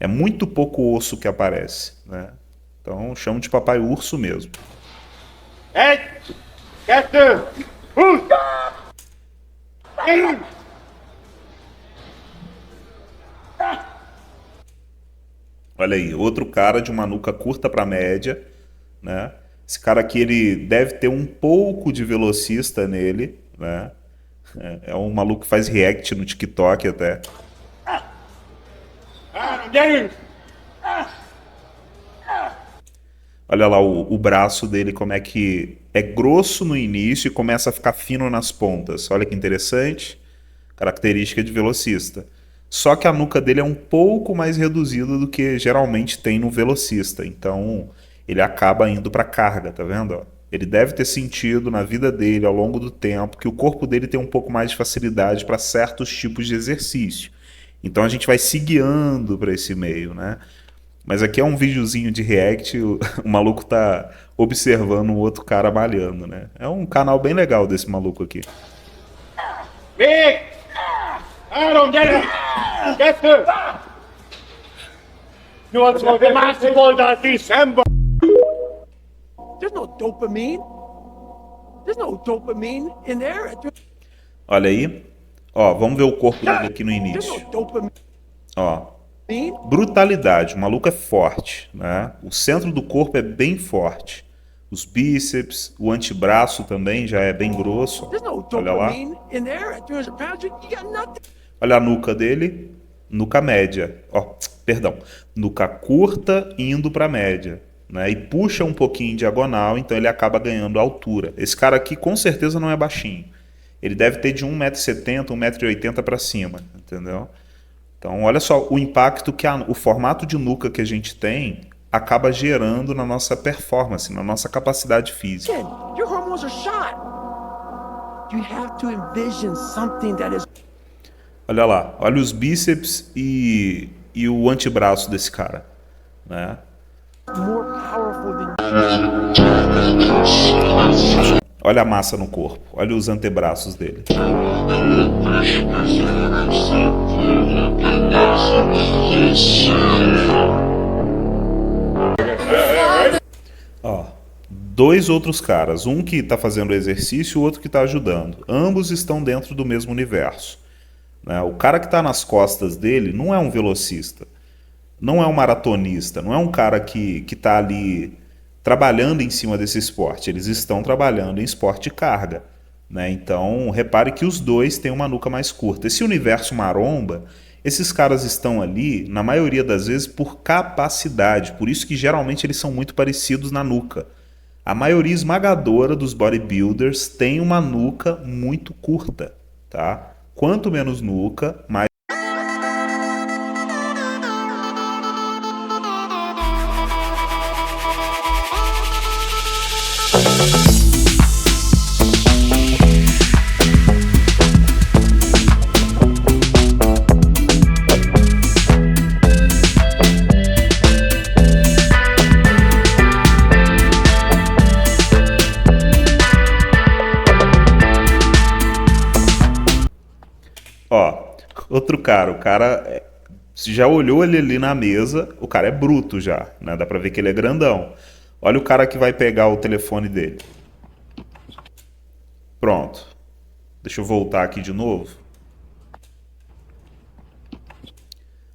É muito pouco osso que aparece, né? Então chamo de papai urso mesmo. Hey! Get there! Olha aí, outro cara de uma nuca curta para média, né? Esse cara aqui ele deve ter um pouco de velocista nele, né? É um maluco que faz react no TikTok até. Olha lá o braço dele, como é que é grosso no início e começa a ficar fino nas pontas. Olha que interessante. Característica de velocista. Só que a nuca dele é um pouco mais reduzida do que geralmente tem no velocista. Então ele acaba indo para carga, tá vendo? Ó? Ele deve ter sentido na vida dele, ao longo do tempo, que o corpo dele tem um pouco mais de facilidade para certos tipos de exercício. Então a gente vai se guiando para esse meio, né? Mas aqui é um videozinho de react, o maluco tá observando um outro cara malhando, né? É um canal bem legal desse maluco aqui. Big! Aaron, get it! Get there! You want to go to Mexico in December? There's no dopamine. There's no dopamine in there. Olha aí. Ó, vamos ver o corpo dele aqui no There's início. no dopamine. Ó, brutalidade. O maluco é forte, né? O centro do corpo é bem forte. Os bíceps, o antebraço também já é bem grosso. There's no Olha lá. dopamine in there at 200 pounds. You got nothing. Olha a nuca dele. Nuca média. Ó, perdão. Nuca curta indo para média. Né, e puxa um pouquinho em diagonal, então ele acaba ganhando altura. Esse cara aqui com certeza não é baixinho. Ele deve ter de 1,70 m, 1,80 m para cima, entendeu? Então olha só o impacto que o formato de nuca que a gente tem acaba gerando na nossa performance, na nossa capacidade física. Your hormones are shot. You have to envision something that is... Olha lá, olha os bíceps e o antebraço desse cara. né? More powerful than Olha a massa no corpo, olha os antebraços dele. Ó, dois outros caras, um que está fazendo o exercício e o outro que está ajudando. Ambos estão dentro do mesmo universo, né? O cara que está nas costas dele não é um velocista, não é um maratonista, não é um cara que está ali trabalhando em cima desse esporte. Eles estão trabalhando em esporte de carga, né? Então, repare que os dois têm uma nuca mais curta. Esse universo maromba, esses caras estão ali, na maioria das vezes, por capacidade. Por isso que geralmente eles são muito parecidos na nuca. A maioria esmagadora dos bodybuilders tem uma nuca muito curta, tá? Quanto menos nuca, mais... Ó, outro cara, o cara se já olhou ele ali na mesa, o cara é bruto já, né? Dá pra ver que ele é grandão. Olha o cara que vai pegar o telefone dele. Pronto. Deixa eu voltar aqui de novo.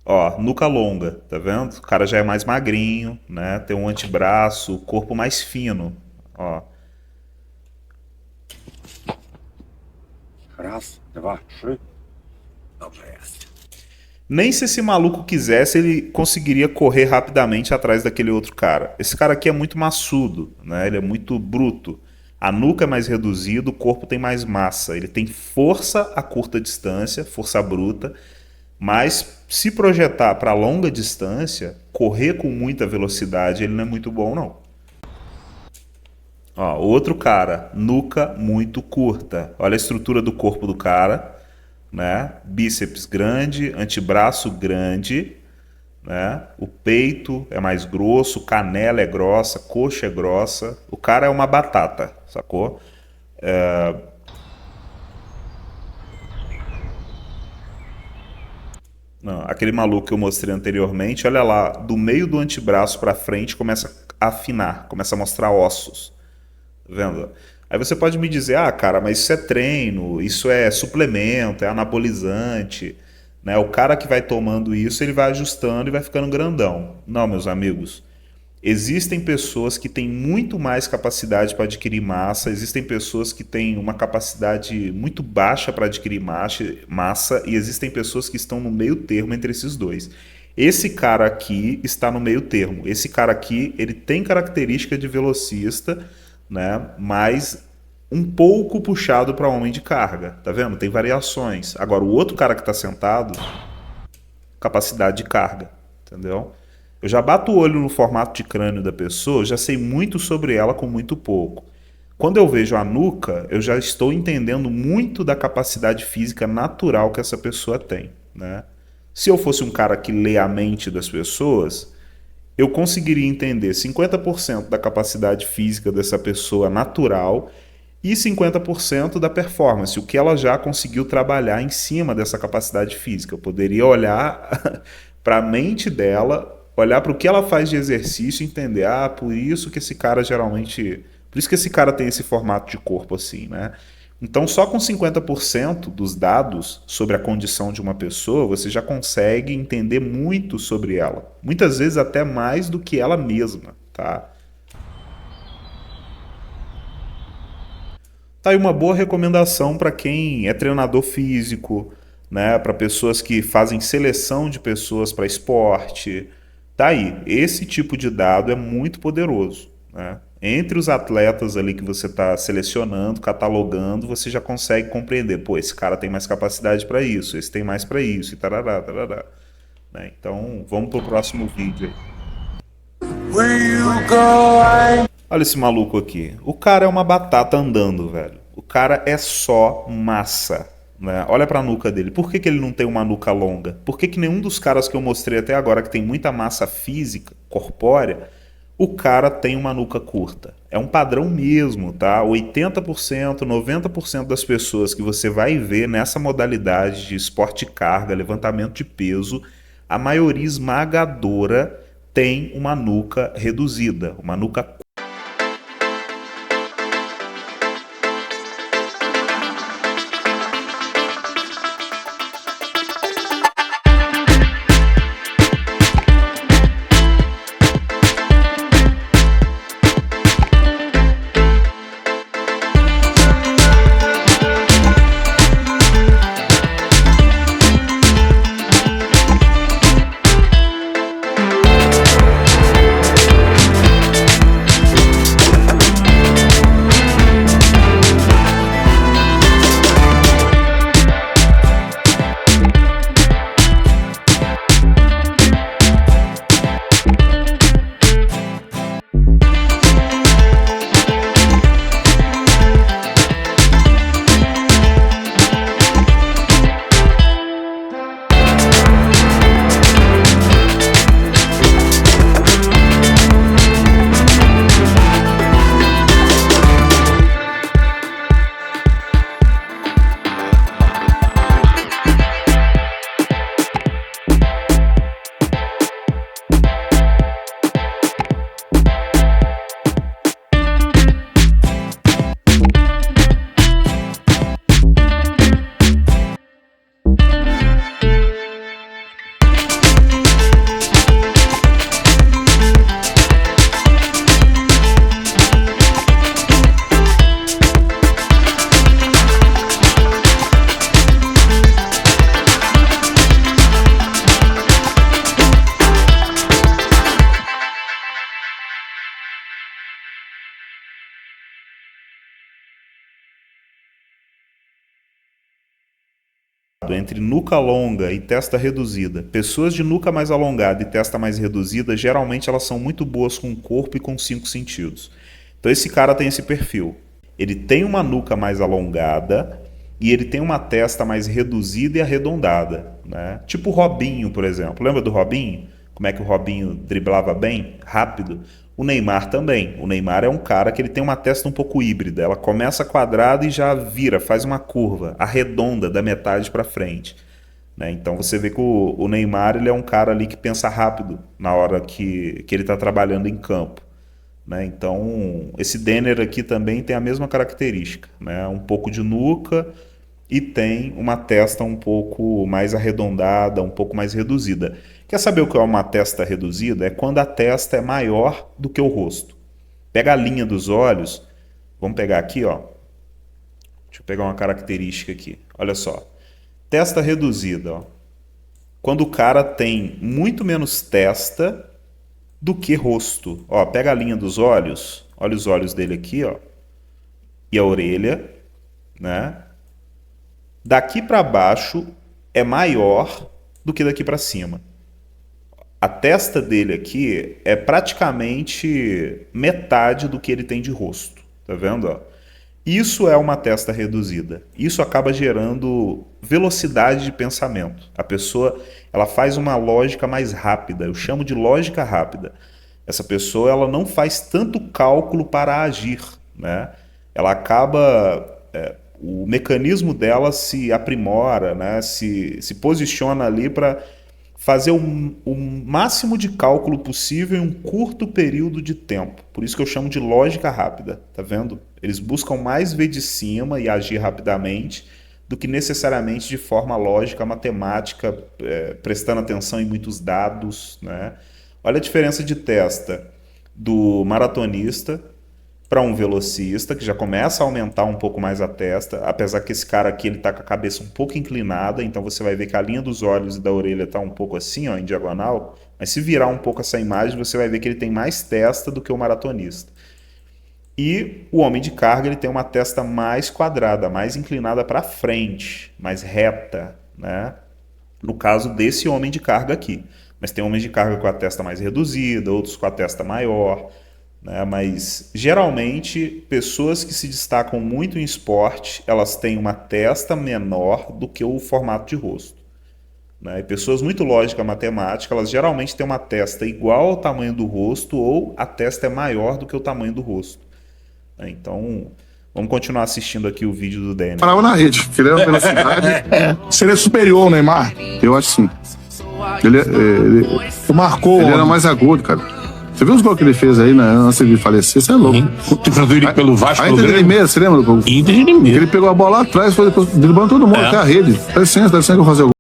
Ó, nuca longa, tá vendo? O cara já é mais magrinho, né? Tem um antebraço, corpo mais fino, ó. Раз, два, три. Nem se esse maluco quisesse, ele conseguiria correr rapidamente atrás daquele outro cara. Esse cara aqui é muito maçudo, né? Ele é muito bruto. A nuca é mais reduzida, o corpo tem mais massa. Ele tem força a curta distância, força bruta, mas se projetar para longa distância, correr com muita velocidade, ele não é muito bom, não. Ó, outro cara, nuca muito curta. Olha a estrutura do corpo do cara, né? Bíceps grande, antebraço grande, né? O peito é mais grosso, canela é grossa, coxa é grossa. O cara é uma batata, sacou? Não, aquele maluco que eu mostrei anteriormente, olha lá, do meio do antebraço para frente começa a afinar, começa a mostrar ossos. Tá vendo? Aí você pode me dizer, ah, cara, mas isso é treino, isso é suplemento, é anabolizante, né? O cara que vai tomando isso, ele vai ajustando e vai ficando grandão. Não, meus amigos. Existem pessoas que têm muito mais capacidade para adquirir massa, existem pessoas que têm uma capacidade muito baixa para adquirir massa e existem pessoas que estão no meio termo entre esses dois. Esse cara aqui está no meio termo. Esse cara aqui, ele tem característica de velocista, né? Mas um pouco puxado para homem de carga, tá vendo? Tem variações. Agora, o outro cara que está sentado, capacidade de carga, entendeu? Eu já bato o olho no formato de crânio da pessoa, já sei muito sobre ela com muito pouco. Quando eu vejo a nuca, eu já estou entendendo muito da capacidade física natural que essa pessoa tem, né? Se eu fosse um cara que lê a mente das pessoas, eu conseguiria entender 50% da capacidade física dessa pessoa natural e 50% da performance, o que ela já conseguiu trabalhar em cima dessa capacidade física. Eu poderia olhar para a mente dela, olhar para o que ela faz de exercício e entender, ah, por isso que esse cara geralmente... Por isso que esse cara tem esse formato de corpo assim, né? Então, só com 50% dos dados sobre a condição de uma pessoa, você já consegue entender muito sobre ela. Muitas vezes até mais do que ela mesma, tá? Tá aí uma boa recomendação para quem é treinador físico, né? Para pessoas que fazem seleção de pessoas para esporte. Tá aí, esse tipo de dado é muito poderoso, né? Entre os atletas ali que você está selecionando, catalogando, você já consegue compreender, pô, esse cara tem mais capacidade para isso, esse tem mais para isso, e tarará, tarará. Né? Então, vamos pro próximo vídeo aí. Olha esse maluco aqui. O cara é uma batata andando, velho. O cara é só massa. Né? Olha pra nuca dele. Por que ele não tem uma nuca longa? Por que nenhum dos caras que eu mostrei até agora que tem muita massa física corpórea, o cara tem uma nuca curta. É um padrão mesmo, tá? 80%, 90% das pessoas que você vai ver nessa modalidade de esporte de carga, levantamento de peso, a maioria esmagadora tem uma nuca reduzida, uma nuca curta. Entre nuca longa e testa reduzida. Pessoas de nuca mais alongada e testa mais reduzida, geralmente elas são muito boas com o corpo e com os 5 sentidos. Então esse cara tem esse perfil. Ele tem uma nuca mais alongada e ele tem uma testa mais reduzida e arredondada, né? Tipo o Robinho, por exemplo. Lembra do Robinho? Como é que o Robinho driblava bem, rápido? O Neymar também. O Neymar é um cara que ele tem uma testa um pouco híbrida. Ela começa quadrada e já vira, faz uma curva, arredonda da metade para frente, né? Então você vê que o Neymar ele é um cara ali que pensa rápido na hora que ele está trabalhando em campo, né? Então esse Denner aqui também tem a mesma característica, né? Um pouco de nuca e tem uma testa um pouco mais arredondada, um pouco mais reduzida. Quer saber o que é uma testa reduzida? É quando a testa é maior do que o rosto. Pega a linha dos olhos, vamos pegar aqui, ó. Deixa eu pegar uma característica aqui. Olha só. Testa reduzida, ó. Quando o cara tem muito menos testa do que rosto. Ó, pega a linha dos olhos, olha os olhos dele aqui, ó. E a orelha, né? Daqui para baixo é maior do que daqui para cima. A testa dele aqui é praticamente metade do que ele tem de rosto. Tá vendo? Ó? Isso é uma testa reduzida. Isso acaba gerando velocidade de pensamento. A pessoa ela faz uma lógica mais rápida. Eu chamo de lógica rápida. Essa pessoa ela não faz tanto cálculo para agir, né? Ela acaba... o mecanismo dela se aprimora, né? se posiciona ali para fazer o máximo de cálculo possível em um curto período de tempo. Por isso que eu chamo de lógica rápida, tá vendo? Eles buscam mais ver de cima e agir rapidamente do que necessariamente de forma lógica, matemática, prestando atenção em muitos dados, né? Olha a diferença de testa do maratonista para um velocista, que já começa a aumentar um pouco mais a testa, apesar que esse cara aqui ele tá com a cabeça um pouco inclinada, então você vai ver que a linha dos olhos e da orelha tá um pouco assim, ó, em diagonal, mas se virar um pouco essa imagem, você vai ver que ele tem mais testa do que o maratonista. E o homem de carga ele tem uma testa mais quadrada, mais inclinada para frente, mais reta, né? No caso desse homem de carga aqui. Mas tem homens de carga com a testa mais reduzida, outros com a testa maior, né? Mas geralmente pessoas que se destacam muito em esporte, elas têm uma testa menor do que o formato de rosto, né? E pessoas muito lógicas, matemáticas, elas geralmente têm uma testa igual ao tamanho do rosto ou a testa é maior do que o tamanho do rosto. Então, vamos continuar assistindo aqui o vídeo do Daniel. Parava na rede, que ele era velocidade. Seria superior ao Neymar? Eu acho sim. Ele marcou. Ele era mais agudo, cara. Você viu os gols que ele fez aí, né, antes de falecer? Você é louco. Transferido pelo Vasco. A Inter de Limeira, você lembra? Inter de Limeira. Ele pegou a bola lá atrás, foi driblando todo mundo até a rede. Dá licença que eu vou fazer o gol.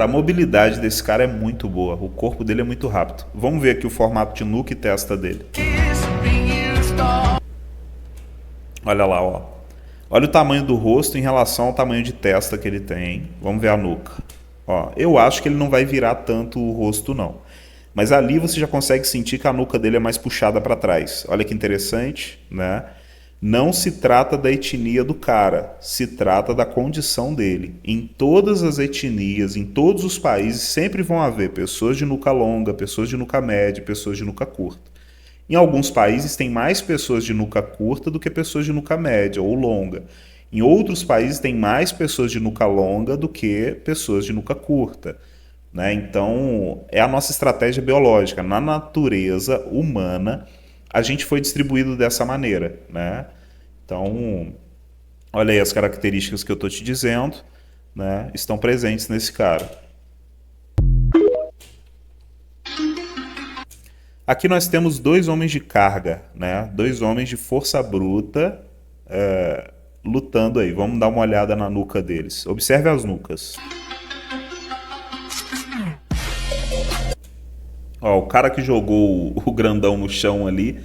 A mobilidade desse cara é muito boa, o corpo dele é muito rápido. Vamos ver aqui o formato de nuca e testa dele. Olha lá, ó. Olha o tamanho do rosto em relação ao tamanho de testa que ele tem. Vamos ver a nuca. Ó, eu acho que ele não vai virar tanto o rosto, não. Mas ali você já consegue sentir que a nuca dele é mais puxada para trás. Olha que interessante, né? Não se trata da etnia do cara, se trata da condição dele. Em todas as etnias, em todos os países, sempre vão haver pessoas de nuca longa, pessoas de nuca média, pessoas de nuca curta. Em alguns países tem mais pessoas de nuca curta do que pessoas de nuca média ou longa. Em outros países tem mais pessoas de nuca longa do que pessoas de nuca curta, né? Então, é a nossa estratégia biológica. Na natureza humana, a gente foi distribuído dessa maneira, né? Então, olha aí as características que eu estou te dizendo, né? Estão presentes nesse cara. Aqui nós temos dois homens de carga, né? Dois homens de força bruta lutando aí. Vamos dar uma olhada na nuca deles. Observe as nucas. Ó, o cara que jogou o grandão no chão ali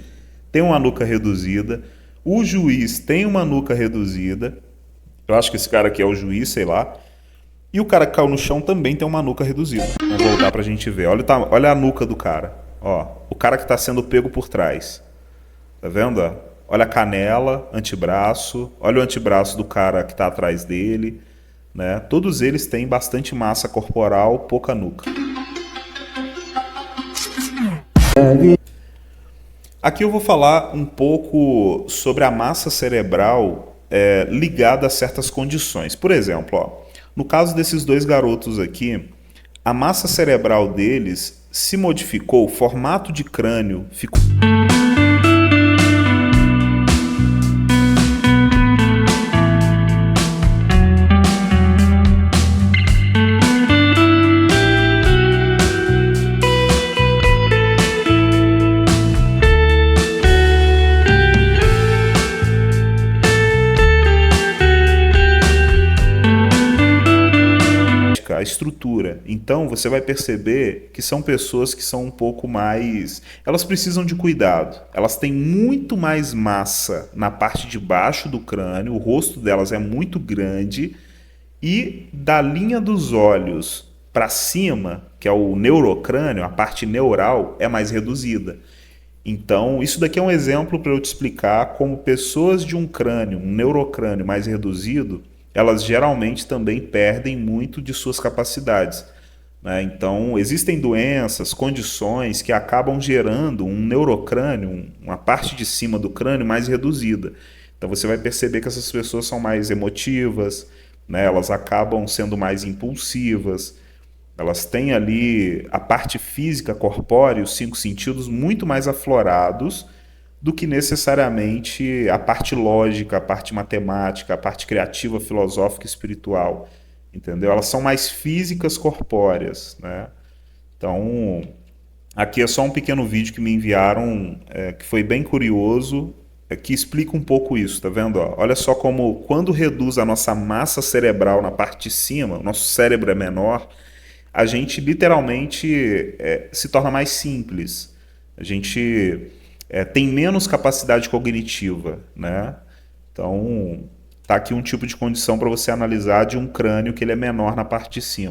tem uma nuca reduzida. O juiz tem uma nuca reduzida. Eu acho que esse cara aqui é o juiz, sei lá. E o cara que caiu no chão também tem uma nuca reduzida. Vamos voltar pra gente ver. Olha a nuca do cara. Ó, o cara que está sendo pego por trás. Tá vendo? Ó? Olha a canela, antebraço. Olha o antebraço do cara que está atrás dele, né? Todos eles têm bastante massa corporal, pouca nuca. Aqui eu vou falar um pouco sobre a massa cerebral ligada a certas condições. Por exemplo, ó, no caso desses dois garotos aqui, a massa cerebral deles se modificou, o formato de crânio ficou... a estrutura. Então você vai perceber que são pessoas que são um pouco mais... Elas precisam de cuidado. Elas têm muito mais massa na parte de baixo do crânio, o rosto delas é muito grande e da linha dos olhos para cima, que é o neurocrânio, a parte neural, é mais reduzida. Então, isso daqui é um exemplo para eu te explicar como pessoas de um crânio, um neurocrânio mais reduzido, elas geralmente também perdem muito de suas capacidades, né? Então, existem doenças, condições que acabam gerando um neurocrânio, uma parte de cima do crânio mais reduzida. Então, você vai perceber que essas pessoas são mais emotivas, né? Elas acabam sendo mais impulsivas, elas têm ali a parte física, corpórea, os 5 sentidos muito mais aflorados do que necessariamente a parte lógica, a parte matemática, a parte criativa, filosófica e espiritual, entendeu? Elas são mais físicas corpóreas, né? Então, aqui é só um pequeno vídeo que me enviaram, que foi bem curioso, que explica um pouco isso, tá vendo? Ó, olha só como, quando reduz a nossa massa cerebral na parte de cima, o nosso cérebro é menor, a gente literalmente se torna mais simples. A gente... tem menos capacidade cognitiva, né? Então, tá aqui um tipo de condição para você analisar de um crânio que ele é menor na parte de cima.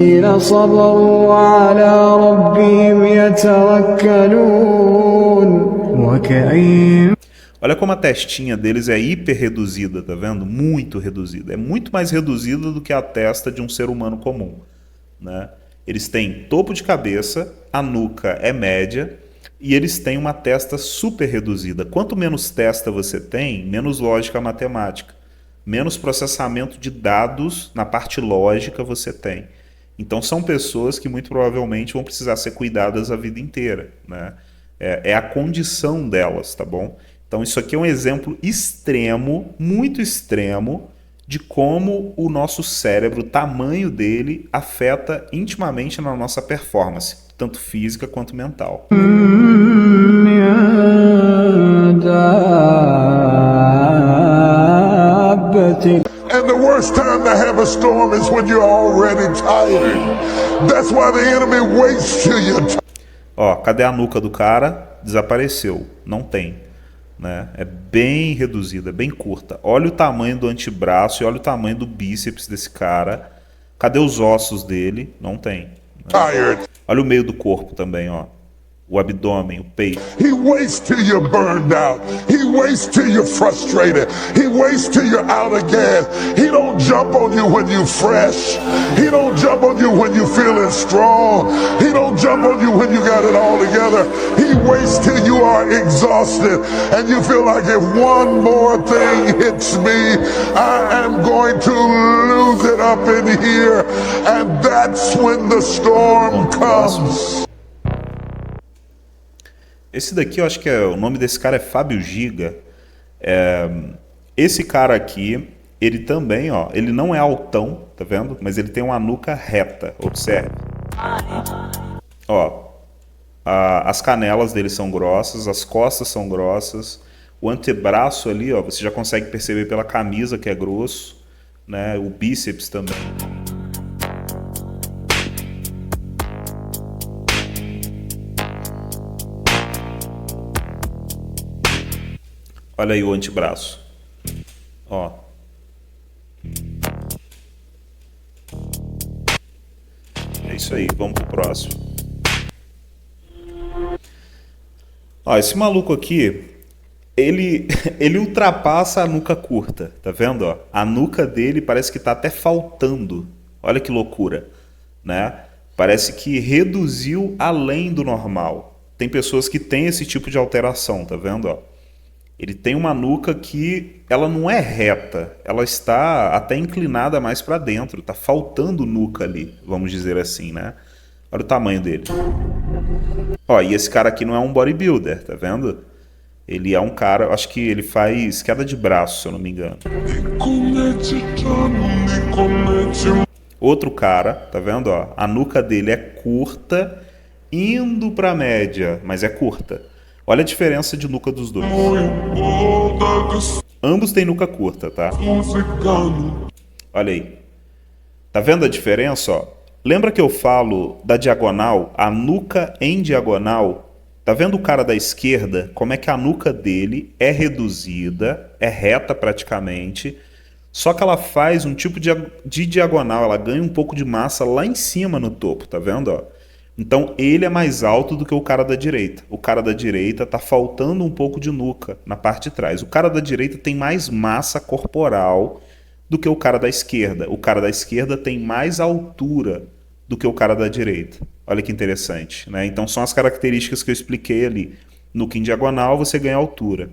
Olha como a testinha deles é hiper reduzida, tá vendo? Muito reduzida. É muito mais reduzida do que a testa de um ser humano comum, né? Eles têm topo de cabeça, a nuca é média e eles têm uma testa super reduzida. Quanto menos testa você tem, menos lógica matemática, menos processamento de dados na parte lógica você tem. Então são pessoas que muito provavelmente vão precisar ser cuidadas a vida inteira, né? É a condição delas, tá bom? Então isso aqui é um exemplo extremo, muito extremo, de como o nosso cérebro, o tamanho dele, afeta intimamente na nossa performance, tanto física quanto mental. And the worst time to have a storm is when you're already tired. That's why the enemy waits till you're tired. Ó, cadê a nuca do cara? Desapareceu. Não tem. Né? É bem reduzida, bem curta. Olha o tamanho do antebraço e olha o tamanho do bíceps desse cara. Cadê os ossos dele? Não tem. Né? Olha o meio do corpo também, ó. O abdômen, o peito. He waits till you're burned out. He waits till you're frustrated. He waits till you're out of gas. He don't jump on you when you're fresh. He don't jump on you when you're feeling strong. He don't jump on you when you got it all together. He waits till you are exhausted and you feel like if one more thing hits me, I am going to lose it up in here. And that's when the storm comes. Esse daqui, eu acho que o nome desse cara é Fábio Giga. Esse cara aqui, ele também, ó, ele não é altão, tá vendo? Mas ele tem uma nuca reta, observe. Ó, as canelas dele são grossas, as costas são grossas, o antebraço ali, ó, você já consegue perceber pela camisa que é grosso, né? O bíceps também. Olha aí o antebraço. Ó. É isso aí, vamos pro próximo. Ó, esse maluco aqui, ele ultrapassa a nuca curta, tá vendo? Ó? A nuca dele parece que tá até faltando. Olha que loucura, né? Parece que reduziu além do normal. Tem pessoas que têm esse tipo de alteração, tá vendo? Ó? Ele tem uma nuca que ela não é reta, ela está até inclinada mais para dentro, tá faltando nuca ali, vamos dizer assim, né? Olha o tamanho dele. Ó, e esse cara aqui não é um bodybuilder, tá vendo? Ele é um cara, acho que ele faz queda de braço, se eu não me engano. Outro cara, tá vendo? Ó, a nuca dele é curta, indo para média, mas é curta. Olha a diferença de nuca dos dois. Ambos têm nuca curta, tá? Olha aí. Tá vendo a diferença, ó? Lembra que eu falo da diagonal, a nuca em diagonal? Tá vendo o cara da esquerda? Como é que a nuca dele é reduzida, é reta praticamente, só que ela faz um tipo de diagonal, ela ganha um pouco de massa lá em cima no topo, tá vendo, ó? Então ele é mais alto do que o cara da direita. O cara da direita tá faltando um pouco de nuca na parte de trás. O cara da direita tem mais massa corporal do que o cara da esquerda. O cara da esquerda tem mais altura do que o cara da direita. Olha que interessante, né? Então são as características que eu expliquei ali. Nuca em diagonal, você ganha altura.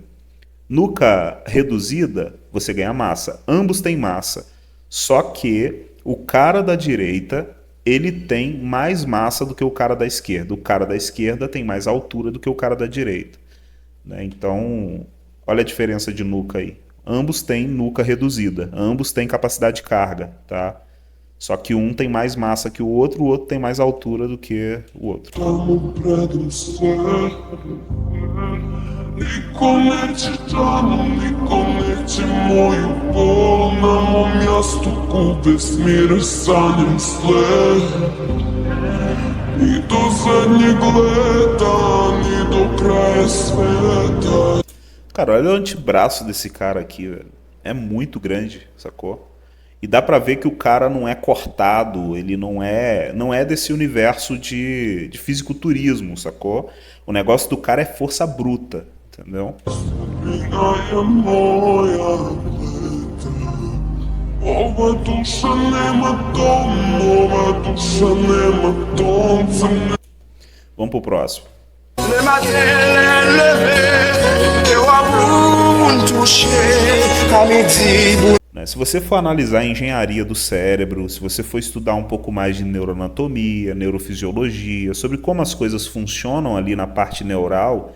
Nuca reduzida, você ganha massa. Ambos têm massa. Só que o cara da direita, ele tem mais massa do que o cara da esquerda. O cara da esquerda tem mais altura do que o cara da direita, né? Então, olha a diferença de nuca aí. Ambos têm nuca reduzida, ambos têm capacidade de carga, tá? Só que um tem mais massa que o outro tem mais altura do que o outro. Cara, olha o antebraço desse cara aqui, velho. É muito grande, sacou? E dá pra ver que o cara não é cortado, ele não é desse universo de fisiculturismo, sacou? O negócio do cara é força bruta, entendeu? Vamos pro próximo. Se você for analisar a engenharia do cérebro, se você for estudar um pouco mais de neuroanatomia, neurofisiologia, sobre como as coisas funcionam ali na parte neural,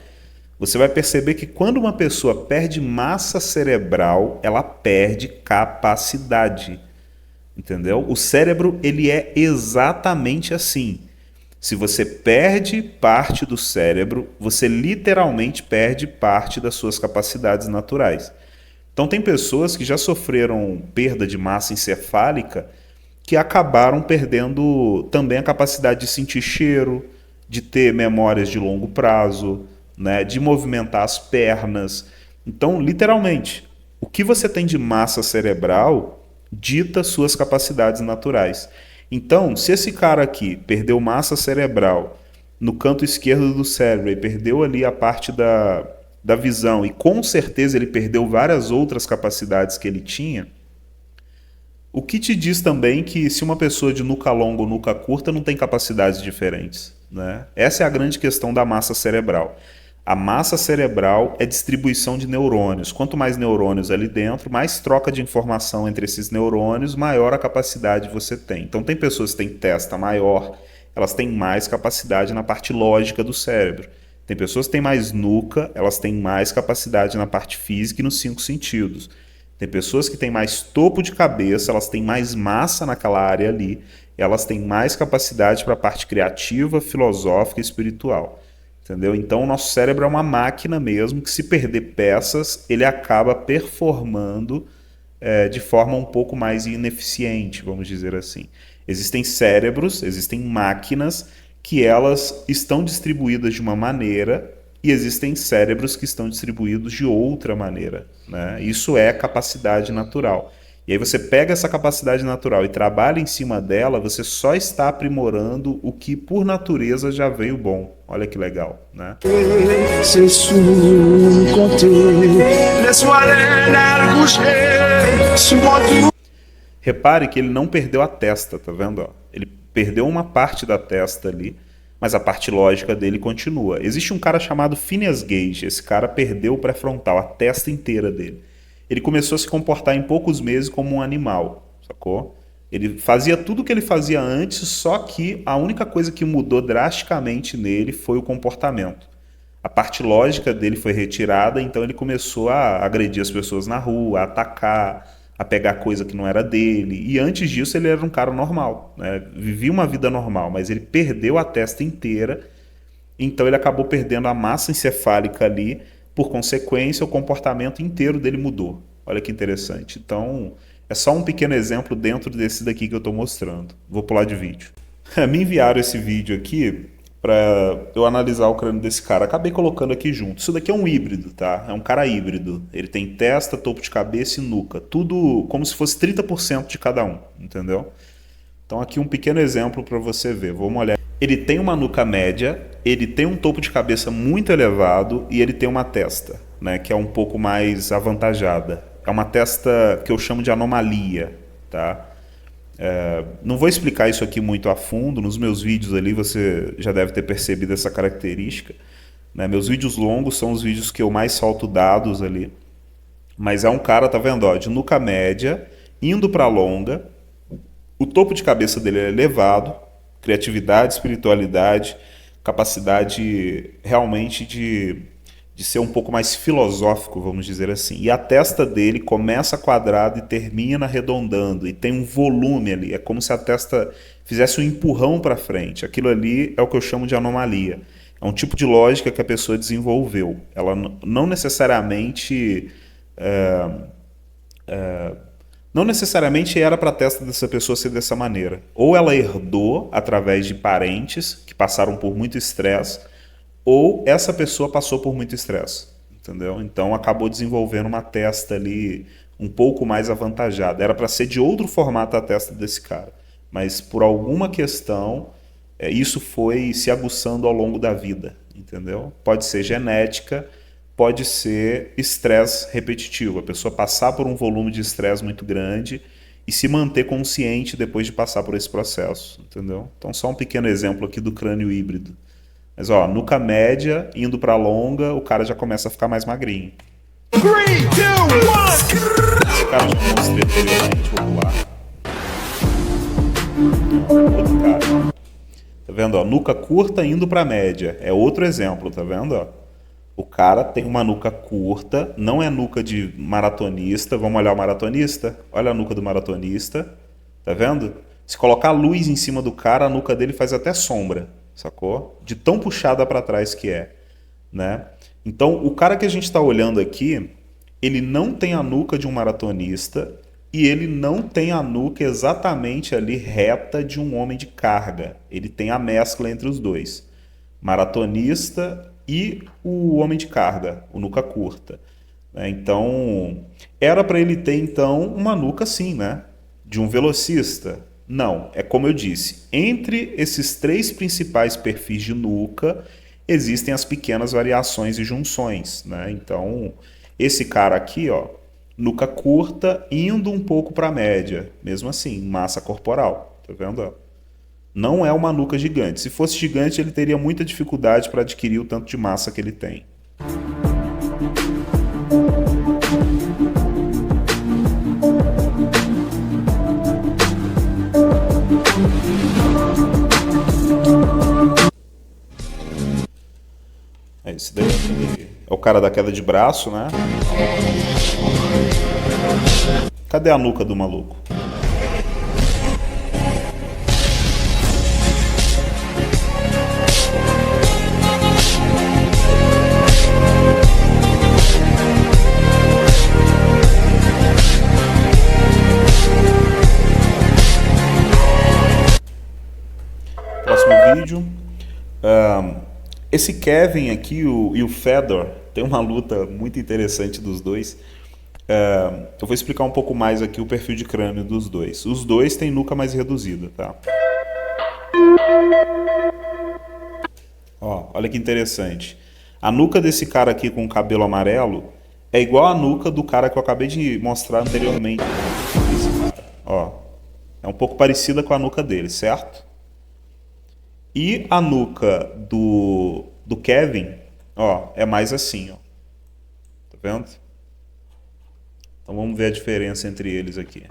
você vai perceber que quando uma pessoa perde massa cerebral, ela perde capacidade, entendeu? O cérebro, ele é exatamente assim. Se você perde parte do cérebro, você literalmente perde parte das suas capacidades naturais. Então tem pessoas que já sofreram perda de massa encefálica que acabaram perdendo também a capacidade de sentir cheiro, de ter memórias de longo prazo, né, de movimentar as pernas. Então, literalmente, o que você tem de massa cerebral dita suas capacidades naturais. Então, se esse cara aqui perdeu massa cerebral no canto esquerdo do cérebro e perdeu ali a parte da visão, e com certeza ele perdeu várias outras capacidades que ele tinha, o que te diz também que se uma pessoa de nuca longa ou nuca curta não tem capacidades diferentes, né? Essa é a grande questão da massa cerebral. A massa cerebral é distribuição de neurônios. Quanto mais neurônios ali dentro, mais troca de informação entre esses neurônios, maior a capacidade você tem. Então tem pessoas que têm testa maior, elas têm mais capacidade na parte lógica do cérebro. Tem pessoas que têm mais nuca, elas têm mais capacidade na parte física e nos 5 sentidos. Tem pessoas que têm mais topo de cabeça, elas têm mais massa naquela área ali, elas têm mais capacidade para a parte criativa, filosófica e espiritual. Entendeu? Então o nosso cérebro é uma máquina mesmo, que se perder peças, ele acaba performando de forma um pouco mais ineficiente, vamos dizer assim. Existem cérebros, existem máquinas que elas estão distribuídas de uma maneira e existem cérebros que estão distribuídos de outra maneira, né? Isso é capacidade natural. E aí você pega essa capacidade natural e trabalha em cima dela, você só está aprimorando o que por natureza já veio bom. Olha que legal, né? Repare que ele não perdeu a testa, tá vendo? Ó? Ele perdeu uma parte da testa ali, mas a parte lógica dele continua. Existe um cara chamado Phineas Gage, esse cara perdeu o pré-frontal, a testa inteira dele. Ele começou a se comportar em poucos meses como um animal, sacou? Ele fazia tudo o que ele fazia antes, só que a única coisa que mudou drasticamente nele foi o comportamento. A parte lógica dele foi retirada, então ele começou a agredir as pessoas na rua, a atacar, a pegar coisa que não era dele. E antes disso ele era um cara normal, né? Vivia uma vida normal, mas ele perdeu a testa inteira, então ele acabou perdendo a massa encefálica ali. Por consequência, o comportamento inteiro dele mudou. Olha que interessante. Então, é só um pequeno exemplo dentro desse daqui que eu estou mostrando. Vou pular de vídeo. Me enviaram esse vídeo aqui para eu analisar o crânio desse cara. Acabei colocando aqui junto. Isso daqui é um híbrido, tá? É um cara híbrido. Ele tem testa, topo de cabeça e nuca. Tudo como se fosse 30% de cada um, entendeu? Então aqui um pequeno exemplo para você ver. Vamos olhar. Ele tem uma nuca média, ele tem um topo de cabeça muito elevado e ele tem uma testa, né, que é um pouco mais avantajada. É uma testa que eu chamo de anomalia, tá? Não vou explicar isso aqui muito a fundo, nos meus vídeos ali você já deve ter percebido essa característica, né? Meus vídeos longos são os vídeos que eu mais solto dados ali, mas é um cara, tá vendo, ó, de nuca média, indo para longa, o topo de cabeça dele é elevado, criatividade, espiritualidade, capacidade realmente de ser um pouco mais filosófico, vamos dizer assim. E a testa dele começa quadrada e termina arredondando, e tem um volume ali, é como se a testa fizesse um empurrão para frente. Aquilo ali é o que eu chamo de anomalia. É um tipo de lógica que a pessoa desenvolveu. Ela não necessariamente... não necessariamente era para a testa dessa pessoa ser dessa maneira. Ou ela herdou através de parentes que passaram por muito estresse, ou essa pessoa passou por muito estresse, entendeu? Então acabou desenvolvendo uma testa ali um pouco mais avantajada. Era para ser de outro formato a testa desse cara, mas por alguma questão isso foi se aguçando ao longo da vida, entendeu? Pode ser genética, pode ser estresse repetitivo, a pessoa passar por um volume de estresse muito grande e se manter consciente depois de passar por esse processo, entendeu? Então só um pequeno exemplo aqui do crânio híbrido. Mas ó, nuca média, indo para longa, o cara já começa a ficar mais magrinho. 3, 2, 1. Esse cara já mostrei anteriormente, vamos lá. Outro cara. Tá vendo? Ó, nuca curta indo para média. É outro exemplo, tá vendo? Ó? O cara tem uma nuca curta, não é nuca de maratonista. Vamos olhar o maratonista? Olha a nuca do maratonista. Tá vendo? Se colocar luz em cima do cara, a nuca dele faz até sombra, sacou? De tão puxada para trás que é, né? Então, o cara que a gente está olhando aqui, ele não tem a nuca de um maratonista e ele não tem a nuca exatamente ali reta de um homem de carga. Ele tem a mescla entre os dois. Maratonista e o homem de carga, o nuca curta. Então, era para ele ter, então, uma nuca assim, né? De um velocista. Não, é como eu disse, entre esses 3 principais perfis de nuca, existem as pequenas variações e junções, né? Então, esse cara aqui, ó, nuca curta, indo um pouco para a média, mesmo assim, massa corporal, tá vendo? Ó? Não é uma nuca gigante. Se fosse gigante, ele teria muita dificuldade para adquirir o tanto de massa que ele tem. Esse daí é o cara da queda de braço, né? Cadê a nuca do maluco? Próximo vídeo. Esse Kevin aqui e o Fedor tem uma luta muito interessante dos dois. Eu vou explicar um pouco mais aqui o perfil de crânio dos dois. Os dois têm nuca mais reduzida, tá? Ó, olha que interessante. A nuca desse cara aqui com o cabelo amarelo é igual a nuca do cara que eu acabei de mostrar anteriormente. Esse cara, ó, é um pouco parecida com a nuca dele, certo? E a nuca do Kevin, ó, é mais assim, ó. Tá vendo? Então vamos ver a diferença entre eles aqui.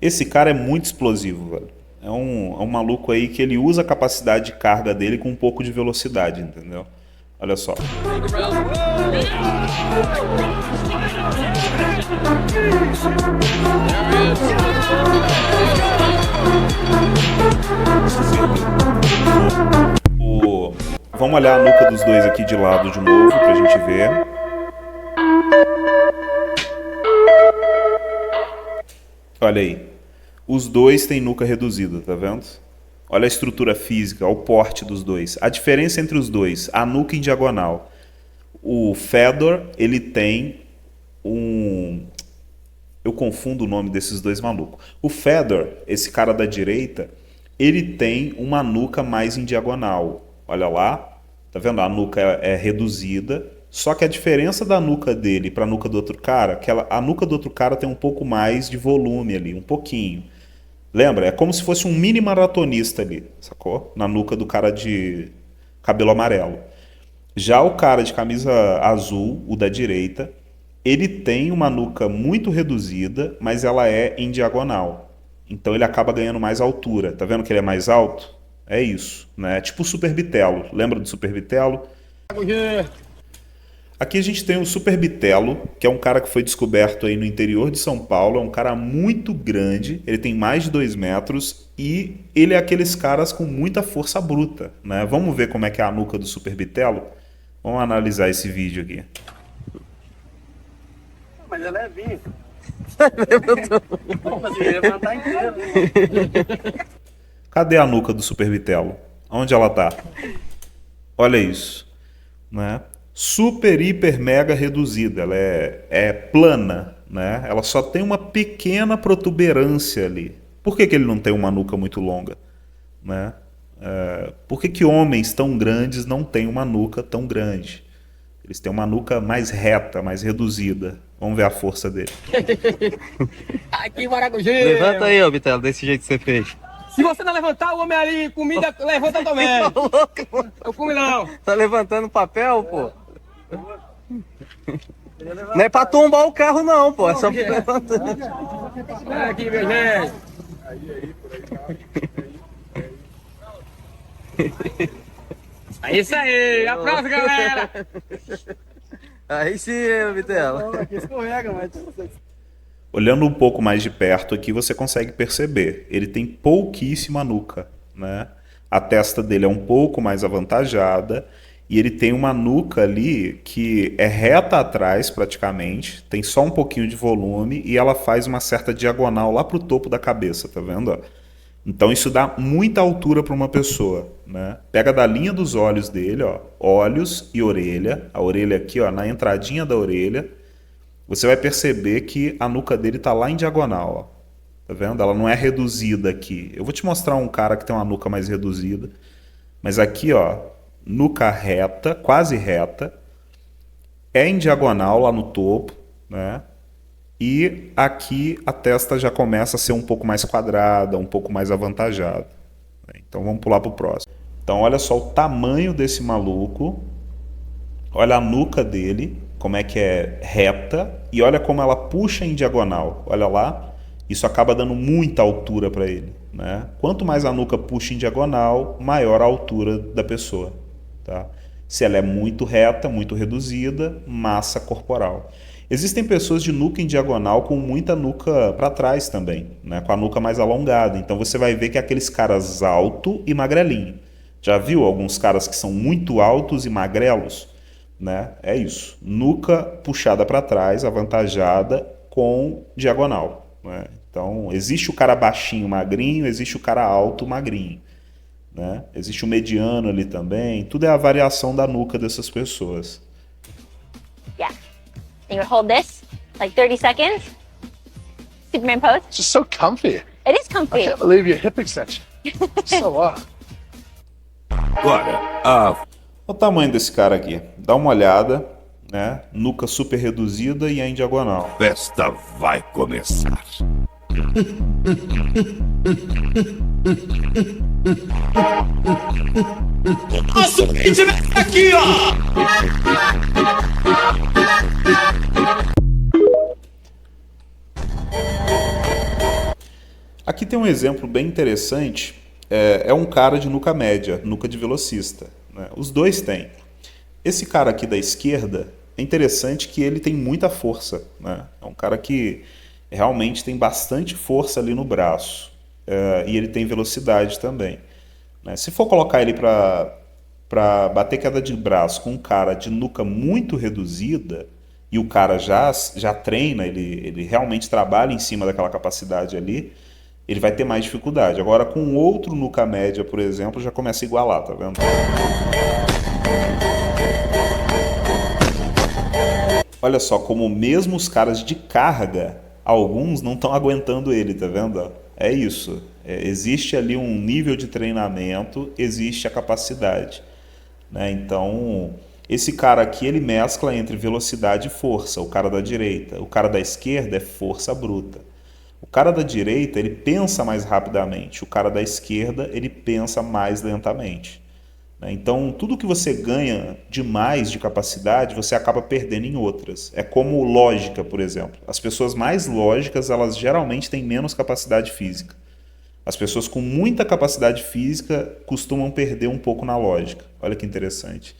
Esse cara é muito explosivo, velho. É um maluco aí que ele usa a capacidade de carga dele com um pouco de velocidade, entendeu? Olha só. Vamos olhar a nuca dos dois aqui de lado de novo pra gente ver. Olha aí. Os dois têm nuca reduzida, tá vendo? Olha a estrutura física, o porte dos dois. A diferença entre os dois, a nuca em diagonal. O Fedor, ele tem um... Eu confundo o nome desses dois malucos. O Fedor, esse cara da direita, ele tem uma nuca mais em diagonal. Olha lá, tá vendo? A nuca é reduzida. Só que a diferença da nuca dele para a nuca do outro cara, a nuca do outro cara tem um pouco mais de volume ali, um pouquinho. Lembra? É como se fosse um mini maratonista ali, sacou? Na nuca do cara de cabelo amarelo. Já o cara de camisa azul, o da direita, ele tem uma nuca muito reduzida, mas ela é em diagonal. Então ele acaba ganhando mais altura. Tá vendo que ele é mais alto? É isso, né? Tipo o Super Bitelo. Lembra do Super Bitelo? Aqui a gente tem o Super Bitelo, que é um cara que foi descoberto aí no interior de São Paulo. É um cara muito grande, ele tem mais de 2 metros e ele é aqueles caras com muita força bruta, né? Vamos ver como é que é a nuca do Super Bitelo? Vamos analisar esse vídeo aqui. Mas ela é levinha. Cadê a nuca do Super Bitelo? Onde ela tá? Olha isso, né? super, hiper, mega reduzida. Ela é plana, né? Ela só tem uma pequena protuberância ali. Por que ele não tem uma nuca muito longa? Né? Por que homens tão grandes não têm uma nuca tão grande? Eles têm uma nuca mais reta, mais reduzida. Vamos ver a força dele. Aqui, Maracujá. Levanta aí, ó, Bitelo, desse jeito que você fez. Se você não levantar, o homem ali, comida, levanta também. Tá louco, mano? Eu comi não. Tá levantando papel, pô? Não é pra tombar o carro, não, pô. É só pra levantar. Olha aqui, meu gente. É isso aí. Aplausos, galera. Aí sim, Bitelo. Aqui escorrega, mas... Olhando um pouco mais de perto aqui, você consegue perceber. Ele tem pouquíssima nuca, né? A testa dele é um pouco mais avantajada e ele tem uma nuca ali que é reta atrás praticamente, tem só um pouquinho de volume e ela faz uma certa diagonal lá pro topo da cabeça, tá vendo? Então isso dá muita altura para uma pessoa, né? Pega da linha dos olhos dele, ó, olhos e orelha, a orelha aqui, ó, na entradinha da orelha. Você vai perceber que a nuca dele está lá em diagonal, ó. Tá vendo? Ela não é reduzida aqui. Eu vou te mostrar um cara que tem uma nuca mais reduzida. Mas aqui, ó, nuca reta, quase reta. É em diagonal lá no topo, né? E aqui a testa já começa a ser um pouco mais quadrada, um pouco mais avantajada. Então vamos pular para o próximo. Então olha só o tamanho desse maluco. Olha a nuca dele, como é que é reta, e olha como ela puxa em diagonal. Olha lá, isso acaba dando muita altura para ele, né? Quanto mais a nuca puxa em diagonal, maior a altura da pessoa, tá? Se ela é muito reta, muito reduzida, massa corporal. Existem pessoas de nuca em diagonal com muita nuca para trás também, né? Com a nuca mais alongada. Então você vai ver que é aqueles caras alto e magrelinho. Já viu alguns caras que são muito altos e magrelos? Né? É isso. Nuca puxada para trás, avantajada, com diagonal. Né? Então, existe o cara baixinho, magrinho, existe o cara alto, magrinho. Né? Existe o mediano ali também. Tudo é a variação da nuca dessas pessoas. Yeah. And you hold this, like 30 seconds. Superman pose. It's just so comfy. It is comfy. I can't believe your hip extension. So what? Agora, o tamanho desse cara aqui. Dá uma olhada, né? Nuca super reduzida e é em diagonal. Festa vai começar. A seguinte aqui, ó! Aqui tem um exemplo bem interessante. É um cara de nuca média, nuca de velocista. Né? Os dois têm. Esse cara aqui da esquerda, é interessante que ele tem muita força. Né? É um cara que realmente tem bastante força ali no braço. E ele tem velocidade também. Né? Se for colocar ele para bater queda de braço com um cara de nuca muito reduzida, e o cara já treina, ele realmente trabalha em cima daquela capacidade ali, ele vai ter mais dificuldade. Agora, com outro nuca média, por exemplo, já começa a igualar, tá vendo? Olha só, como mesmo os caras de carga, alguns não estão aguentando ele, tá vendo? É isso. Existe ali um nível de treinamento, existe a capacidade. Né? Então, esse cara aqui, ele mescla entre velocidade e força, o cara da direita. O cara da esquerda é força bruta. O cara da direita, ele pensa mais rapidamente. O cara da esquerda, ele pensa mais lentamente. Então, tudo que você ganha demais de capacidade, você acaba perdendo em outras. É como lógica, por exemplo. As pessoas mais lógicas, elas geralmente têm menos capacidade física. As pessoas com muita capacidade física costumam perder um pouco na lógica. Olha que interessante.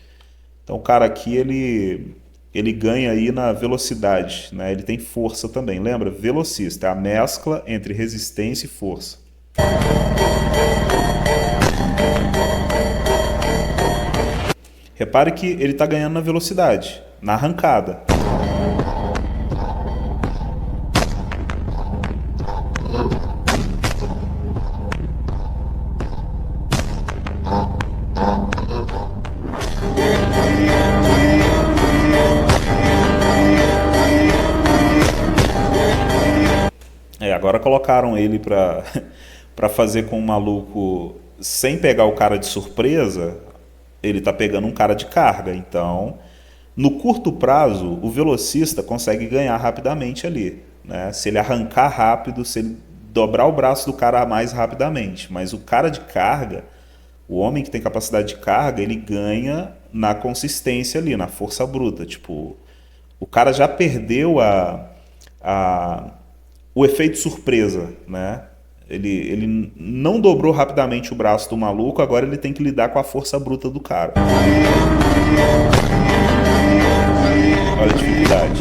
Então, o cara aqui, ele ganha aí na velocidade, né? Ele tem força também. Lembra? Velocista é a mescla entre resistência e força. Repare que ele está ganhando na velocidade, na arrancada. Agora colocaram ele pra fazer com um maluco sem pegar o cara de surpresa, ele tá pegando um cara de carga. Então, no curto prazo, o velocista consegue ganhar rapidamente ali, né? Se ele arrancar rápido, se ele dobrar o braço do cara mais rapidamente. Mas o cara de carga, o homem que tem capacidade de carga, ele ganha na consistência ali, na força bruta. Tipo, o cara já perdeu o efeito surpresa, né? Ele não dobrou rapidamente o braço do maluco, agora ele tem que lidar com a força bruta do cara. Olha a dificuldade.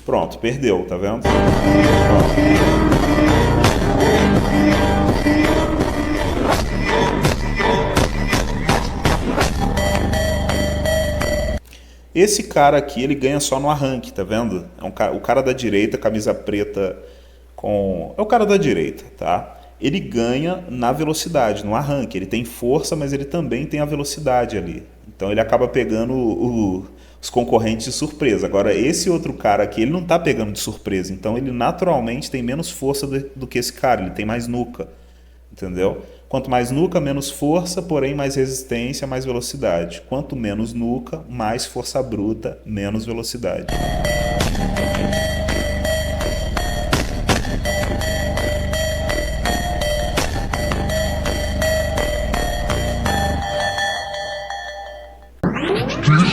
Pronto, perdeu, tá vendo? Pronto. Esse cara aqui, ele ganha só no arranque, tá vendo? O cara da direita, camisa preta com... É o cara da direita, tá? Ele ganha na velocidade, no arranque. Ele tem força, mas ele também tem a velocidade ali. Então ele acaba pegando os concorrentes de surpresa. Agora, esse outro cara aqui, ele não tá pegando de surpresa. Então ele naturalmente tem menos força do que esse cara. Ele tem mais nuca, entendeu? Quanto mais nuca, menos força, porém mais resistência, mais velocidade. Quanto menos nuca, mais força bruta, menos velocidade.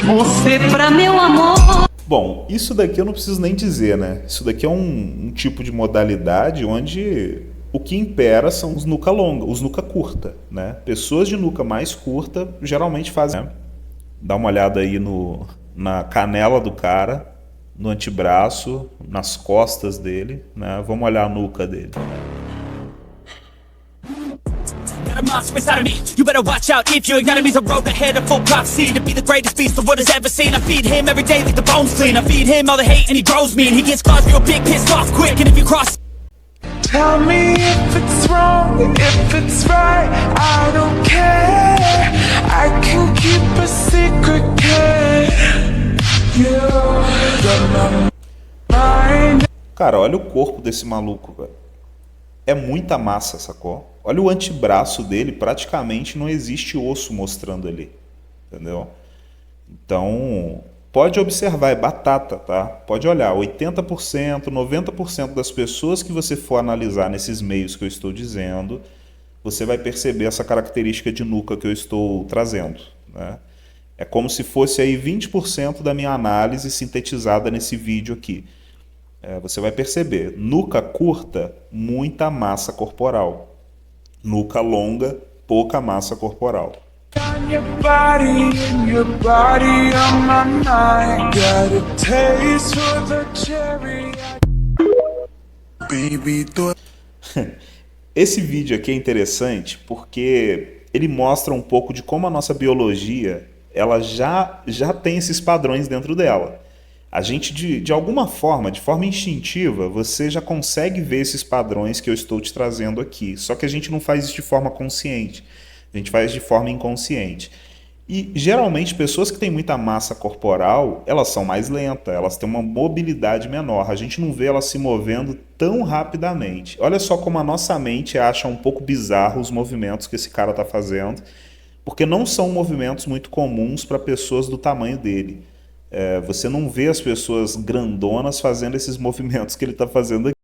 Você pra meu amor. Bom, isso daqui eu não preciso nem dizer, né? Isso daqui é um tipo de modalidade onde o que impera são os nuca longa, os nuca curta, né? Pessoas de nuca mais curta geralmente fazem, né? Dá uma olhada aí na canela do cara, no antebraço, nas costas dele, né? Vamos olhar a nuca dele. Got a monster inside of me. You better watch out if your enemy's a road ahead of full prophecy to be the greatest beast the world has ever seen. I feed him every day like the bones clean. I feed him all the hate and he grows me and he gets claws real big, pissed off quick. And if you cross, Tell me if it's wrong, if it's right, I don't care. I can keep a secret, can you? Got my mind. Cara, olha o corpo desse maluco, velho. É muita massa, sacou? Olha o antebraço dele, praticamente não existe osso mostrando ali, entendeu? Então, pode observar, é batata, tá? Pode olhar, 80%, 90% das pessoas que você for analisar nesses meios que eu estou dizendo, você vai perceber essa característica de nuca que eu estou trazendo, né? É como se fosse aí 20% da minha análise sintetizada nesse vídeo aqui. Você vai perceber, nuca curta, muita massa corporal. Nuca longa, pouca massa corporal. Esse vídeo aqui é interessante porque ele mostra um pouco de como a nossa biologia ela já tem esses padrões dentro dela. A gente, de alguma forma, de forma instintiva, você já consegue ver esses padrões que eu estou te trazendo aqui. Só que a gente não faz isso de forma consciente. A gente faz de forma inconsciente. E, geralmente, pessoas que têm muita massa corporal, elas são mais lentas, elas têm uma mobilidade menor. A gente não vê elas se movendo tão rapidamente. Olha só como a nossa mente acha um pouco bizarro os movimentos que esse cara está fazendo, porque não são movimentos muito comuns para pessoas do tamanho dele. Você não vê as pessoas grandonas fazendo esses movimentos que ele está fazendo aqui.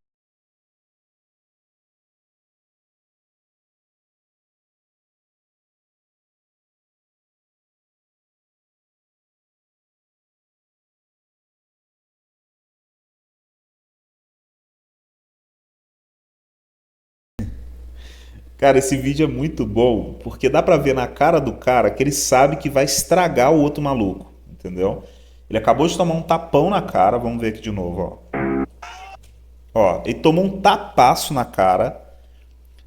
Cara, esse vídeo é muito bom, porque dá pra ver na cara do cara que ele sabe que vai estragar o outro maluco, entendeu? Ele acabou de tomar um tapão na cara, vamos ver aqui de novo, ó. Ó, ele tomou um tapaço na cara,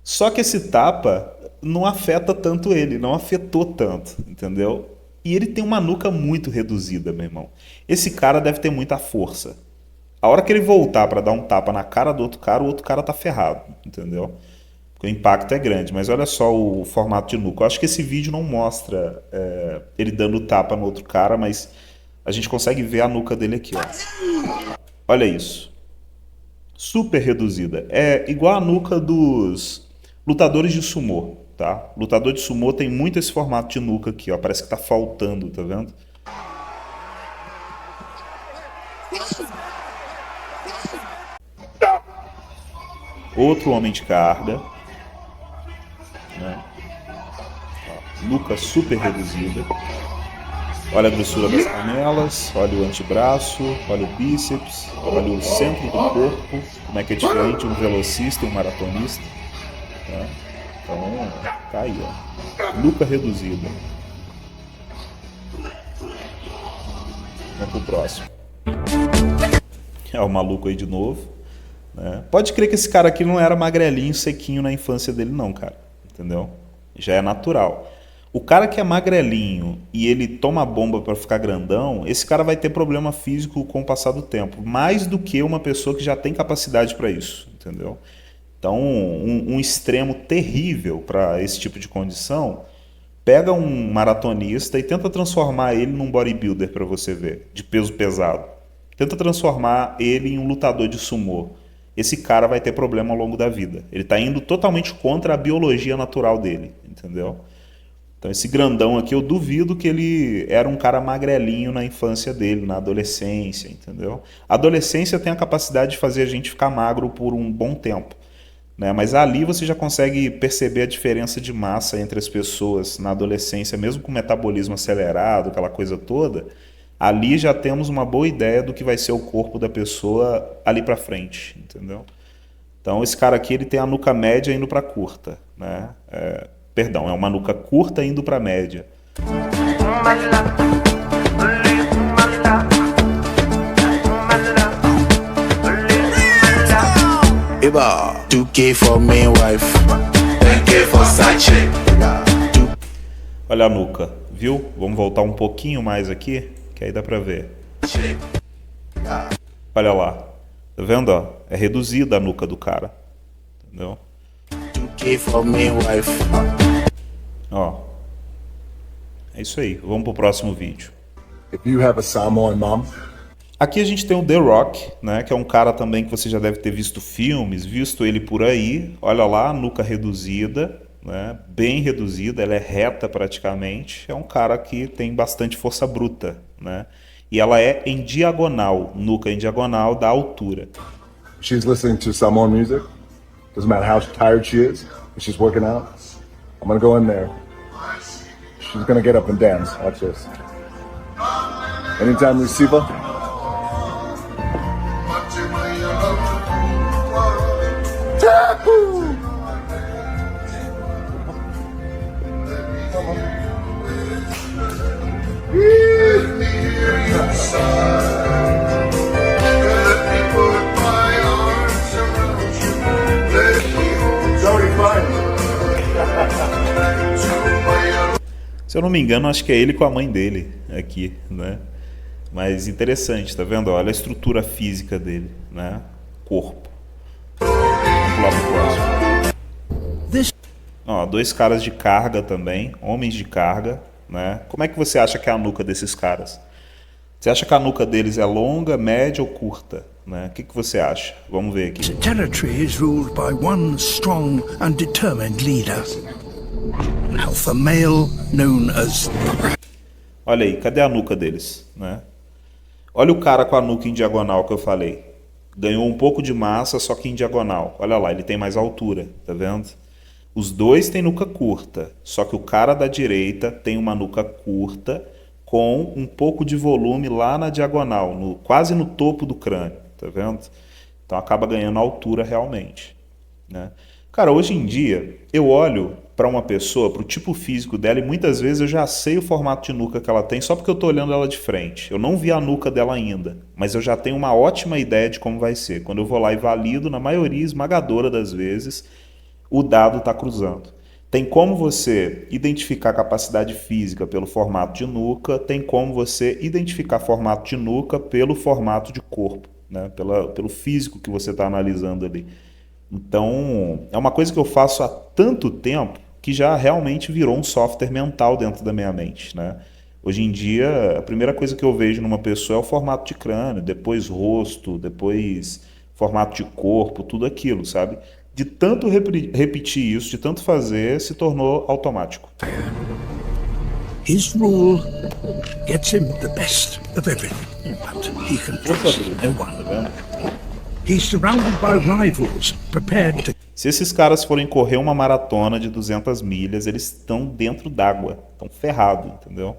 só que esse tapa não afeta tanto ele, não afetou tanto, entendeu? E ele tem uma nuca muito reduzida, meu irmão. Esse cara deve ter muita força. A hora que ele voltar pra dar um tapa na cara do outro cara, o outro cara tá ferrado, entendeu? Porque o impacto é grande, mas olha só o formato de nuca. Eu acho que esse vídeo não mostra ele dando tapa no outro cara, mas a gente consegue ver a nuca dele aqui, ó. Olha isso. Super reduzida. É igual a nuca dos lutadores de sumô, tá? Lutador de sumô tem muito esse formato de nuca aqui, ó. Parece que tá faltando, tá vendo? Outro homem de carga, né? Ó, nuca super reduzida. Olha a grossura das canelas, olha o antebraço, olha o bíceps, olha o centro do corpo, como é que é diferente um velocista e um maratonista. Tá? Então, tá aí, ó. Nuca reduzida. Vamos pro próximo. É o maluco aí de novo. Né? Pode crer que esse cara aqui não era magrelinho, sequinho na infância dele não, cara. Entendeu? Já é natural. O cara que é magrelinho e ele toma bomba para ficar grandão, esse cara vai ter problema físico com o passar do tempo, mais do que uma pessoa que já tem capacidade para isso, entendeu? Então, um extremo terrível para esse tipo de condição, pega um maratonista e tenta transformar ele num bodybuilder para você ver, de peso pesado. Tenta transformar ele em um lutador de sumô. Esse cara vai ter problema ao longo da vida. Ele está indo totalmente contra a biologia natural dele, entendeu? Então esse grandão aqui, eu duvido que ele era um cara magrelinho na infância dele, na adolescência, entendeu? A adolescência tem a capacidade de fazer a gente ficar magro por um bom tempo, né? Mas ali você já consegue perceber a diferença de massa entre as pessoas na adolescência, mesmo com o metabolismo acelerado, aquela coisa toda. Ali já temos uma boa ideia do que vai ser o corpo da pessoa ali pra frente, entendeu? Então esse cara aqui, ele tem a nuca média indo pra curta, né? Perdão, é uma nuca curta indo para média. Iba, 2K for main wife, 10K for Sachi. Olha a nuca, viu? Vamos voltar um pouquinho mais aqui, que aí dá para ver. Olha lá, tá vendo? Ó? É reduzida a nuca do cara, entendeu? Ó, é isso aí. Vamos pro próximo vídeo. Aqui a gente tem o The Rock, né, que é um cara também que você já deve ter visto filmes, visto ele por aí. Olha lá, a nuca reduzida, né, bem reduzida, ela é reta praticamente. É um cara que tem bastante força bruta, né? E ela é em diagonal, nuca em diagonal da altura. She's listening to Samoan music. Doesn't matter how tired she is, if she's working out. I'm gonna go in there. She's gonna get up and dance. Watch this. Anytime you see her. Se eu não me engano, acho que é ele com a mãe dele aqui, né? Mas interessante, tá vendo? Olha a estrutura física dele, né? Corpo. Vamos lá pro próximo. Ó, dois caras de carga também, homens de carga, né? Como é que você acha que é a nuca desses caras? Você acha que a nuca deles é longa, média ou curta? Né? O que você acha? Vamos ver aqui. The territory is ruled by one strong and determined leader. An alpha male known as... Olha aí, cadê a nuca deles? Né? Olha o cara com a nuca em diagonal que eu falei. Ganhou um pouco de massa, só que em diagonal. Olha lá, ele tem mais altura, tá vendo? Os dois têm nuca curta, só que o cara da direita tem uma nuca curta com um pouco de volume lá na diagonal, quase no topo do crânio, tá vendo? Então acaba ganhando altura realmente, né? Cara, hoje em dia, eu olho para uma pessoa, para o tipo físico dela, e muitas vezes eu já sei o formato de nuca que ela tem só porque eu estou olhando ela de frente. Eu não vi a nuca dela ainda, mas eu já tenho uma ótima ideia de como vai ser. Quando eu vou lá e valido, na maioria esmagadora das vezes, o dado está cruzando. Tem como você identificar a capacidade física pelo formato de nuca, tem como você identificar formato de nuca pelo formato de corpo, né? Pelo físico que você está analisando ali. Então, é uma coisa que eu faço há tanto tempo que já realmente virou um software mental dentro da minha mente, né? Hoje em dia, a primeira coisa que eu vejo numa pessoa é o formato de crânio, depois rosto, depois formato de corpo, tudo aquilo, sabe? De tanto repetir isso, de tanto fazer, se tornou automático. His rule gets him the best of everything, but he can trust no one. He's surrounded by rivals, prepared to... Se esses caras forem correr uma maratona de 200 milhas, eles estão dentro d'água, estão ferrados, entendeu?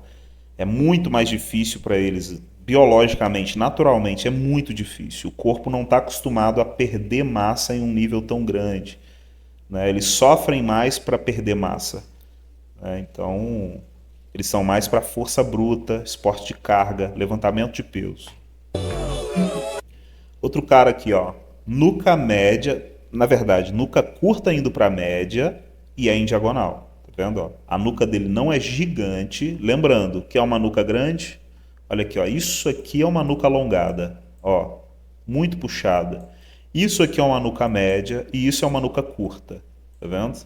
É muito mais difícil para eles, biologicamente, naturalmente, é muito difícil. O corpo não está acostumado a perder massa em um nível tão grande, né? Eles sofrem mais para perder massa, né? Então, eles são mais para força bruta, esporte de carga, levantamento de peso. Outro cara aqui, ó, nuca média, na verdade, nuca curta indo para média e é em diagonal. Tá vendo? Ó? A nuca dele não é gigante. Lembrando que é uma nuca grande. Olha aqui, ó. Isso aqui é uma nuca alongada. Ó, muito puxada. Isso aqui é uma nuca média e isso é uma nuca curta. Tá vendo?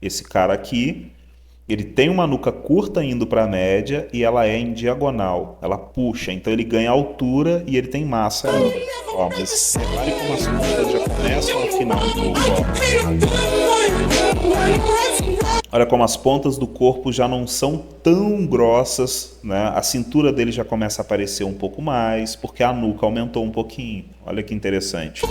Esse cara aqui, ele tem uma nuca curta indo para a média e ela é em diagonal. Ela puxa, então ele ganha altura e ele tem massa ainda. Ó, mas repare como as pontas já começam a afinar um pouco. Ó. Olha como as pontas do corpo já não são tão grossas, né? A cintura dele já começa a aparecer um pouco mais, porque a nuca aumentou um pouquinho. Olha que interessante.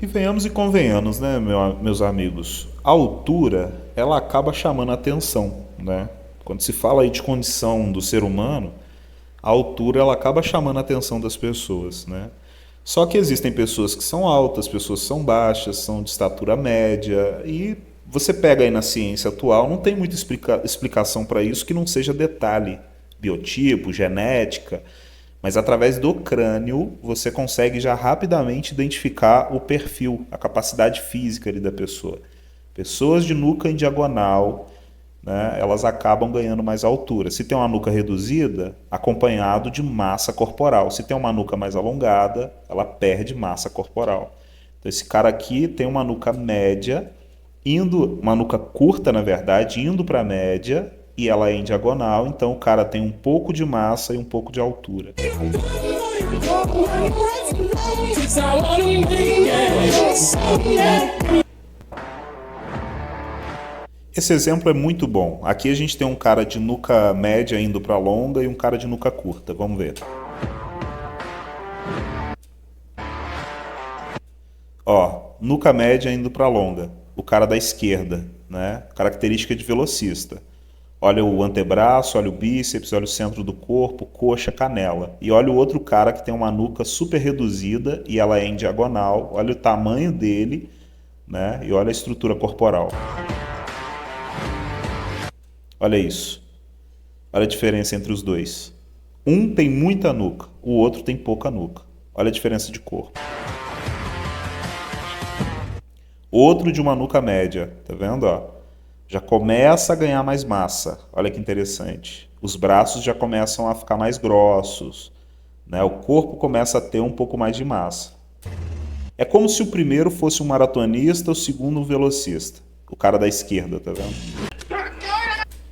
E venhamos e convenhamos, né, meus amigos? A altura, ela acaba chamando a atenção, né? Quando se fala aí de condição do ser humano, a altura ela acaba chamando a atenção das pessoas, né? Só que existem pessoas que são altas, pessoas que são baixas, são de estatura média, e você pega aí na ciência atual, não tem muita explicação para isso que não seja detalhe, biotipo, genética, mas através do crânio você consegue já rapidamente identificar o perfil, a capacidade física ali da pessoa. Pessoas de nuca em diagonal, né, elas acabam ganhando mais altura. Se tem uma nuca reduzida, acompanhado de massa corporal. Se tem uma nuca mais alongada, ela perde massa corporal. Então esse cara aqui tem uma nuca média, uma nuca curta, na verdade, indo para a média, e ela é em diagonal, então o cara tem um pouco de massa e um pouco de altura. Esse exemplo é muito bom. Aqui a gente tem um cara de nuca média indo para longa e um cara de nuca curta. Vamos ver. Ó, nuca média indo para longa. O cara da esquerda, né? Característica de velocista. Olha o antebraço, olha o bíceps, olha o centro do corpo, coxa, canela. E olha o outro cara que tem uma nuca super reduzida e ela é em diagonal. Olha o tamanho dele, né? E olha a estrutura corporal. Olha isso. Olha a diferença entre os dois. Um tem muita nuca, o outro tem pouca nuca. Olha a diferença de corpo. Outro de uma nuca média, tá vendo? Ó? Já começa a ganhar mais massa. Olha que interessante. Os braços já começam a ficar mais grossos, né? O corpo começa a ter um pouco mais de massa. É como se o primeiro fosse um maratonista, o segundo um velocista. O cara da esquerda, tá vendo?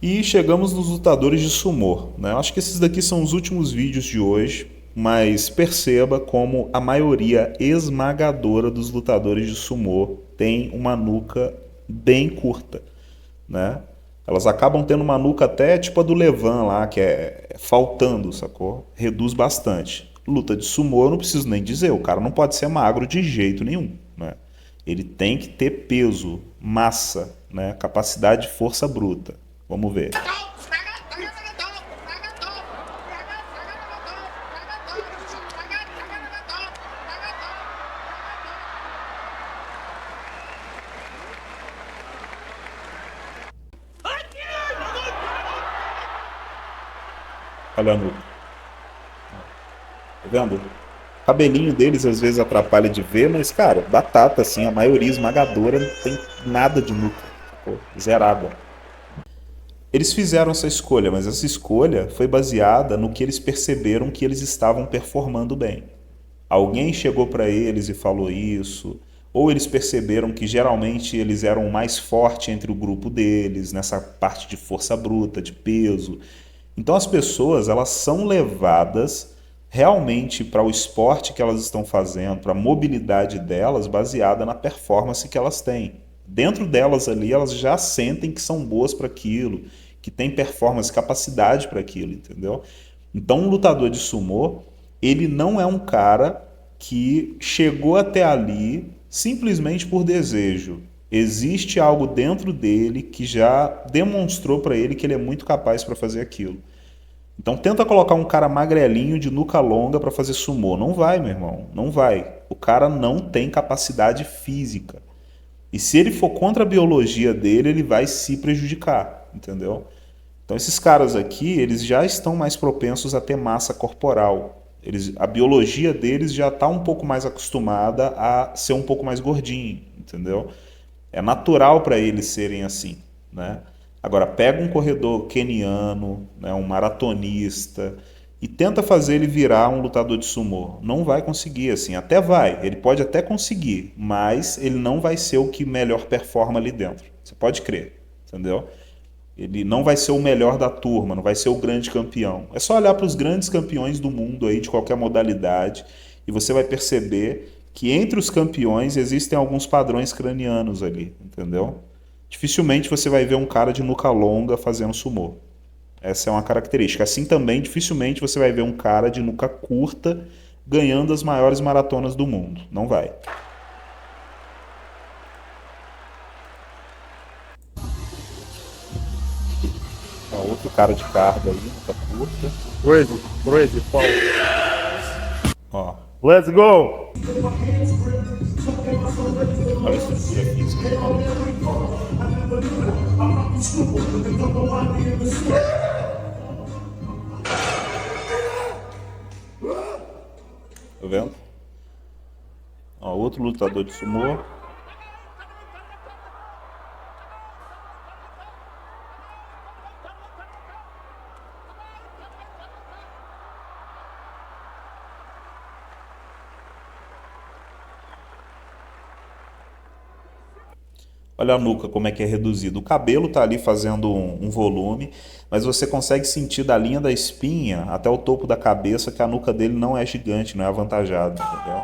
E chegamos nos lutadores de sumô, né? Eu acho que esses daqui são os últimos vídeos de hoje, mas perceba como a maioria esmagadora dos lutadores de sumô tem uma nuca bem curta, né? Elas acabam tendo uma nuca até tipo a do Levan lá, que é faltando, sacou? Reduz bastante. Luta de sumô eu não preciso nem dizer, o cara não pode ser magro de jeito nenhum, né? Ele tem que ter peso, massa, né? Capacidade de força bruta. Vamos ver. Olha a nuca. Tá vendo? O cabelinho deles às vezes atrapalha de ver, mas, cara, batata, assim, a maioria esmagadora não tem nada de nuca. Zerada. Eles fizeram essa escolha, mas essa escolha foi baseada no que eles perceberam que eles estavam performando bem. Alguém chegou para eles e falou isso, ou eles perceberam que geralmente eles eram o mais forte entre o grupo deles, nessa parte de força bruta, de peso. Então as pessoas, elas são levadas realmente para o esporte que elas estão fazendo, para a mobilidade delas, baseada na performance que elas têm. Dentro delas ali, elas já sentem que são boas para aquilo, que tem performance, capacidade para aquilo, entendeu? Então um lutador de sumô, ele não é um cara que chegou até ali simplesmente por desejo. Existe algo dentro dele que já demonstrou para ele que ele é muito capaz para fazer aquilo. Então tenta colocar um cara magrelinho de nuca longa para fazer sumô. Não vai, meu irmão, não vai. O cara não tem capacidade física. E se ele for contra a biologia dele, ele vai se prejudicar, entendeu? Então esses caras aqui, eles já estão mais propensos a ter massa corporal. A biologia deles já está um pouco mais acostumada a ser um pouco mais gordinho, entendeu? É natural para eles serem assim, né? Agora, pega um corredor queniano, né, um maratonista, e tenta fazer ele virar um lutador de sumô. Não vai conseguir, assim, até vai, ele pode até conseguir, mas ele não vai ser o que melhor performa ali dentro. Você pode crer, entendeu? Ele não vai ser o melhor da turma, não vai ser o grande campeão. É só olhar para os grandes campeões do mundo aí, de qualquer modalidade, e você vai perceber que entre os campeões existem alguns padrões cranianos ali, entendeu? Dificilmente você vai ver um cara de nuca longa fazendo sumô. Essa é uma característica. Assim também, dificilmente você vai ver um cara de nuca curta ganhando as maiores maratonas do mundo. Não vai. Ó, outro cara de carga aí, nuca curta. Crazy, Paul. Ó. Let's go! Olha a estrutura física. Tá vendo? Ó, outro lutador de sumô. Olha a nuca como é que é reduzido. O cabelo tá ali fazendo um volume, mas você consegue sentir da linha da espinha até o topo da cabeça que a nuca dele não é gigante, não é avantajada, entendeu?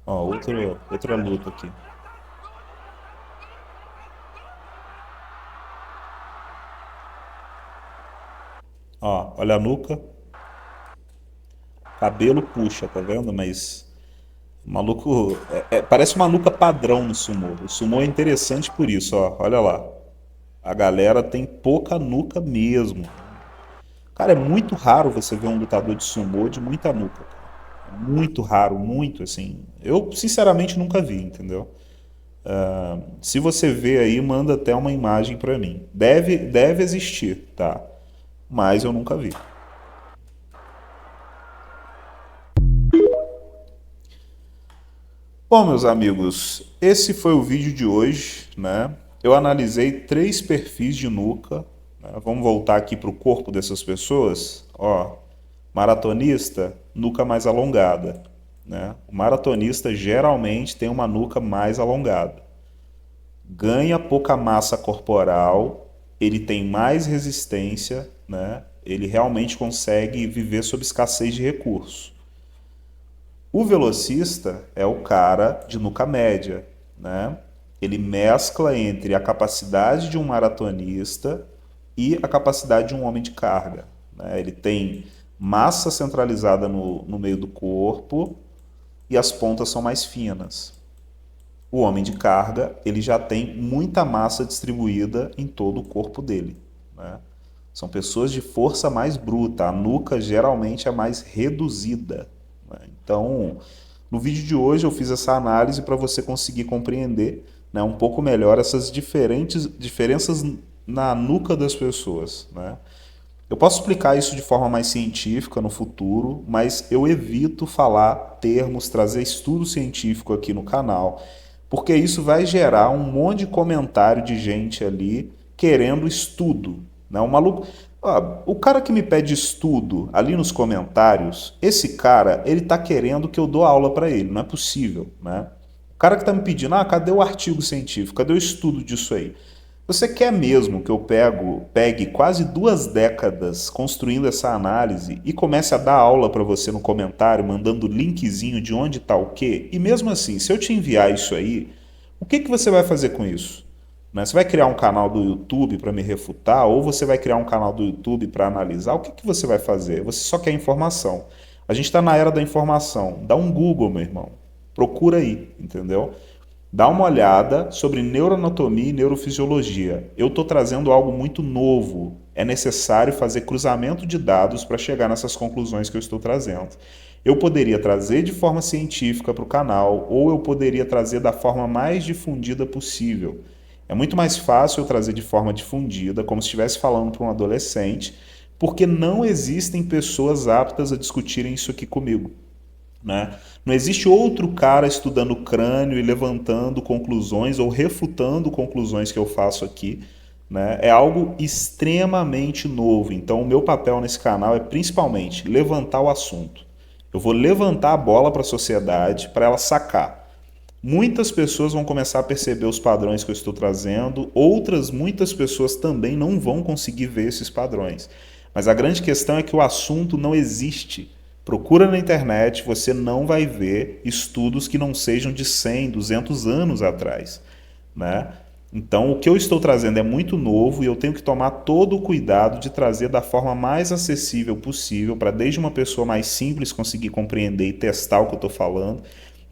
Ó, outra luta aqui. Ó, olha a nuca. Cabelo puxa, tá vendo? Mas o maluco parece uma nuca padrão no sumô. O sumô é interessante por isso, ó. Olha lá. A galera tem pouca nuca mesmo. Cara, é muito raro você ver um lutador de sumô de muita nuca. É muito raro, muito assim. Eu sinceramente nunca vi, entendeu? Se você vê aí, manda até uma imagem pra mim. Deve existir, tá? Mas eu nunca vi. Bom, meus amigos, esse foi o vídeo de hoje, né? Eu analisei 3 perfis de nuca, né? Vamos voltar aqui para o corpo dessas pessoas. Ó, maratonista, nuca mais alongada, né? O maratonista geralmente tem uma nuca mais alongada. Ganha pouca massa corporal, ele tem mais resistência, né? Ele realmente consegue viver sob escassez de recursos. O velocista é o cara de nuca média, né? Ele mescla entre a capacidade de um maratonista e a capacidade de um homem de carga, né? Ele tem massa centralizada no meio do corpo e as pontas são mais finas. O homem de carga, ele já tem muita massa distribuída em todo o corpo dele, né? São pessoas de força mais bruta, a nuca geralmente é mais reduzida, né? Então, no vídeo de hoje eu fiz essa análise para você conseguir compreender, né, um pouco melhor essas diferenças na nuca das pessoas, né? Eu posso explicar isso de forma mais científica no futuro, mas eu evito falar termos, trazer estudo científico aqui no canal, porque isso vai gerar um monte de comentário de gente ali querendo estudo, né? O maluco, o cara que me pede estudo ali nos comentários, esse cara, ele tá querendo que eu dou aula para ele, não é possível, né? O cara que tá me pedindo, cadê o artigo científico? Cadê o estudo disso aí? Você quer mesmo que eu pegue quase 2 décadas construindo essa análise e comece a dar aula para você no comentário, mandando linkzinho de onde tá o quê? E mesmo assim, se eu te enviar isso aí, o que você vai fazer com isso? Né? Você vai criar um canal do YouTube para me refutar? Ou você vai criar um canal do YouTube para analisar? O que você vai fazer? Você só quer informação. A gente está na era da informação. Dá um Google, meu irmão. Procura aí, entendeu? Dá uma olhada sobre neuroanatomia e neurofisiologia. Eu estou trazendo algo muito novo. É necessário fazer cruzamento de dados para chegar nessas conclusões que eu estou trazendo. Eu poderia trazer de forma científica para o canal, ou eu poderia trazer da forma mais difundida possível. É muito mais fácil eu trazer de forma difundida, como se estivesse falando para um adolescente, porque não existem pessoas aptas a discutirem isso aqui comigo. Né? Não existe outro cara estudando crânio e levantando conclusões ou refutando conclusões que eu faço aqui. Né? É algo extremamente novo. Então o meu papel nesse canal é principalmente levantar o assunto. Eu vou levantar a bola para a sociedade para ela sacar. Muitas pessoas vão começar a perceber os padrões que eu estou trazendo, muitas pessoas também não vão conseguir ver esses padrões. Mas a grande questão é que o assunto não existe. Procura na internet, você não vai ver estudos que não sejam de 100, 200 anos atrás. Né? Então, o que eu estou trazendo é muito novo e eu tenho que tomar todo o cuidado de trazer da forma mais acessível possível para desde uma pessoa mais simples conseguir compreender e testar o que eu estou falando,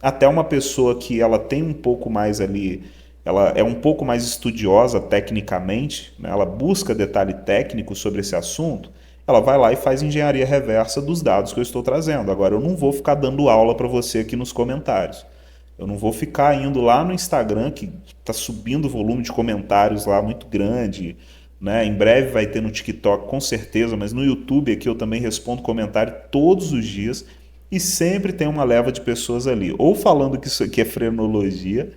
até uma pessoa que ela tem um pouco mais ali, ela é um pouco mais estudiosa tecnicamente, né? Ela busca detalhe técnico sobre esse assunto, ela vai lá e faz engenharia reversa dos dados que eu estou trazendo. Agora, eu não vou ficar dando aula para você aqui nos comentários. Eu não vou ficar indo lá no Instagram, que está subindo o volume de comentários lá muito grande. Né? Em breve vai ter no TikTok, com certeza, mas no YouTube aqui eu também respondo comentário todos os dias. E sempre tem uma leva de pessoas ali, ou falando que isso aqui é frenologia,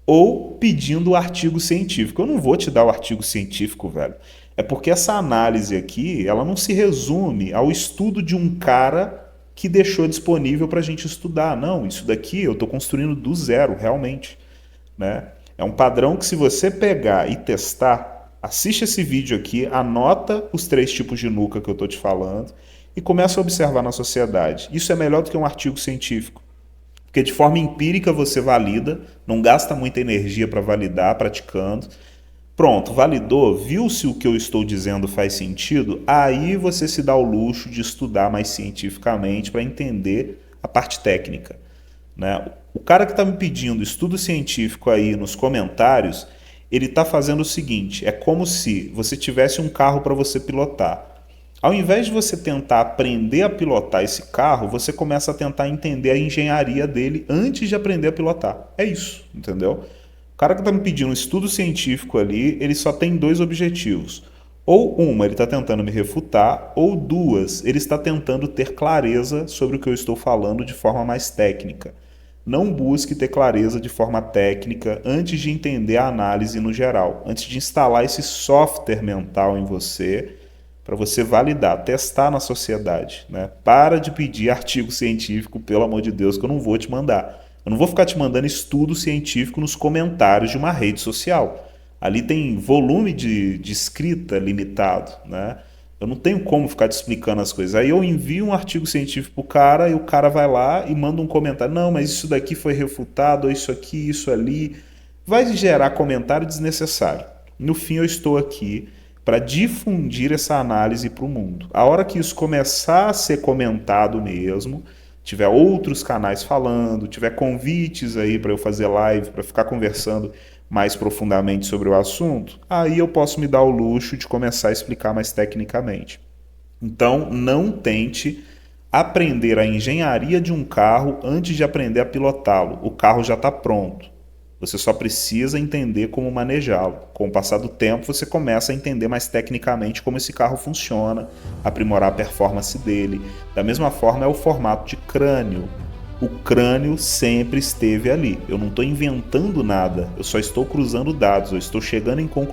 ou pedindo o artigo científico. Eu não vou te dar o artigo científico, velho. É porque essa análise aqui, ela não se resume ao estudo de um cara que deixou disponível para a gente estudar. Não, isso daqui eu estou construindo do zero, realmente. Né? É um padrão que se você pegar e testar, assiste esse vídeo aqui, anota os 3 tipos de nuca que eu estou te falando e começa a observar na sociedade. Isso é melhor do que um artigo científico. Porque de forma empírica você valida, não gasta muita energia para validar, praticando. Pronto, validou, viu se o que eu estou dizendo faz sentido, aí você se dá o luxo de estudar mais cientificamente para entender a parte técnica. Né? O cara que está me pedindo estudo científico aí nos comentários, ele está fazendo o seguinte, é como se você tivesse um carro para você pilotar. Ao invés de você tentar aprender a pilotar esse carro, você começa a tentar entender a engenharia dele antes de aprender a pilotar. É isso, entendeu? O cara que está me pedindo um estudo científico ali, ele só tem 2 objetivos. Ou ele está tentando me refutar, ou 2, ele está tentando ter clareza sobre o que eu estou falando de forma mais técnica. Não busque ter clareza de forma técnica antes de entender a análise no geral, antes de instalar esse software mental em você, para você validar, testar na sociedade. Né? Para de pedir artigo científico, pelo amor de Deus, que eu não vou te mandar. Eu não vou ficar te mandando estudo científico nos comentários de uma rede social. Ali tem volume de escrita limitado. Né? Eu não tenho como ficar te explicando as coisas. Aí eu envio um artigo científico para o cara e o cara vai lá e manda um comentário. Não, mas isso daqui foi refutado, ou isso aqui, isso ali. Vai gerar comentário desnecessário. No fim, eu estou aqui para difundir essa análise para o mundo. A hora que isso começar a ser comentado mesmo, tiver outros canais falando, tiver convites aí para eu fazer live, para ficar conversando mais profundamente sobre o assunto, aí eu posso me dar o luxo de começar a explicar mais tecnicamente. Então, não tente aprender a engenharia de um carro antes de aprender a pilotá-lo. O carro já está pronto. Você só precisa entender como manejá-lo. Com o passar do tempo, você começa a entender mais tecnicamente como esse carro funciona, aprimorar a performance dele. Da mesma forma, é o formato de crânio. O crânio sempre esteve ali. Eu não estou inventando nada, eu só estou cruzando dados, eu estou chegando em conclusões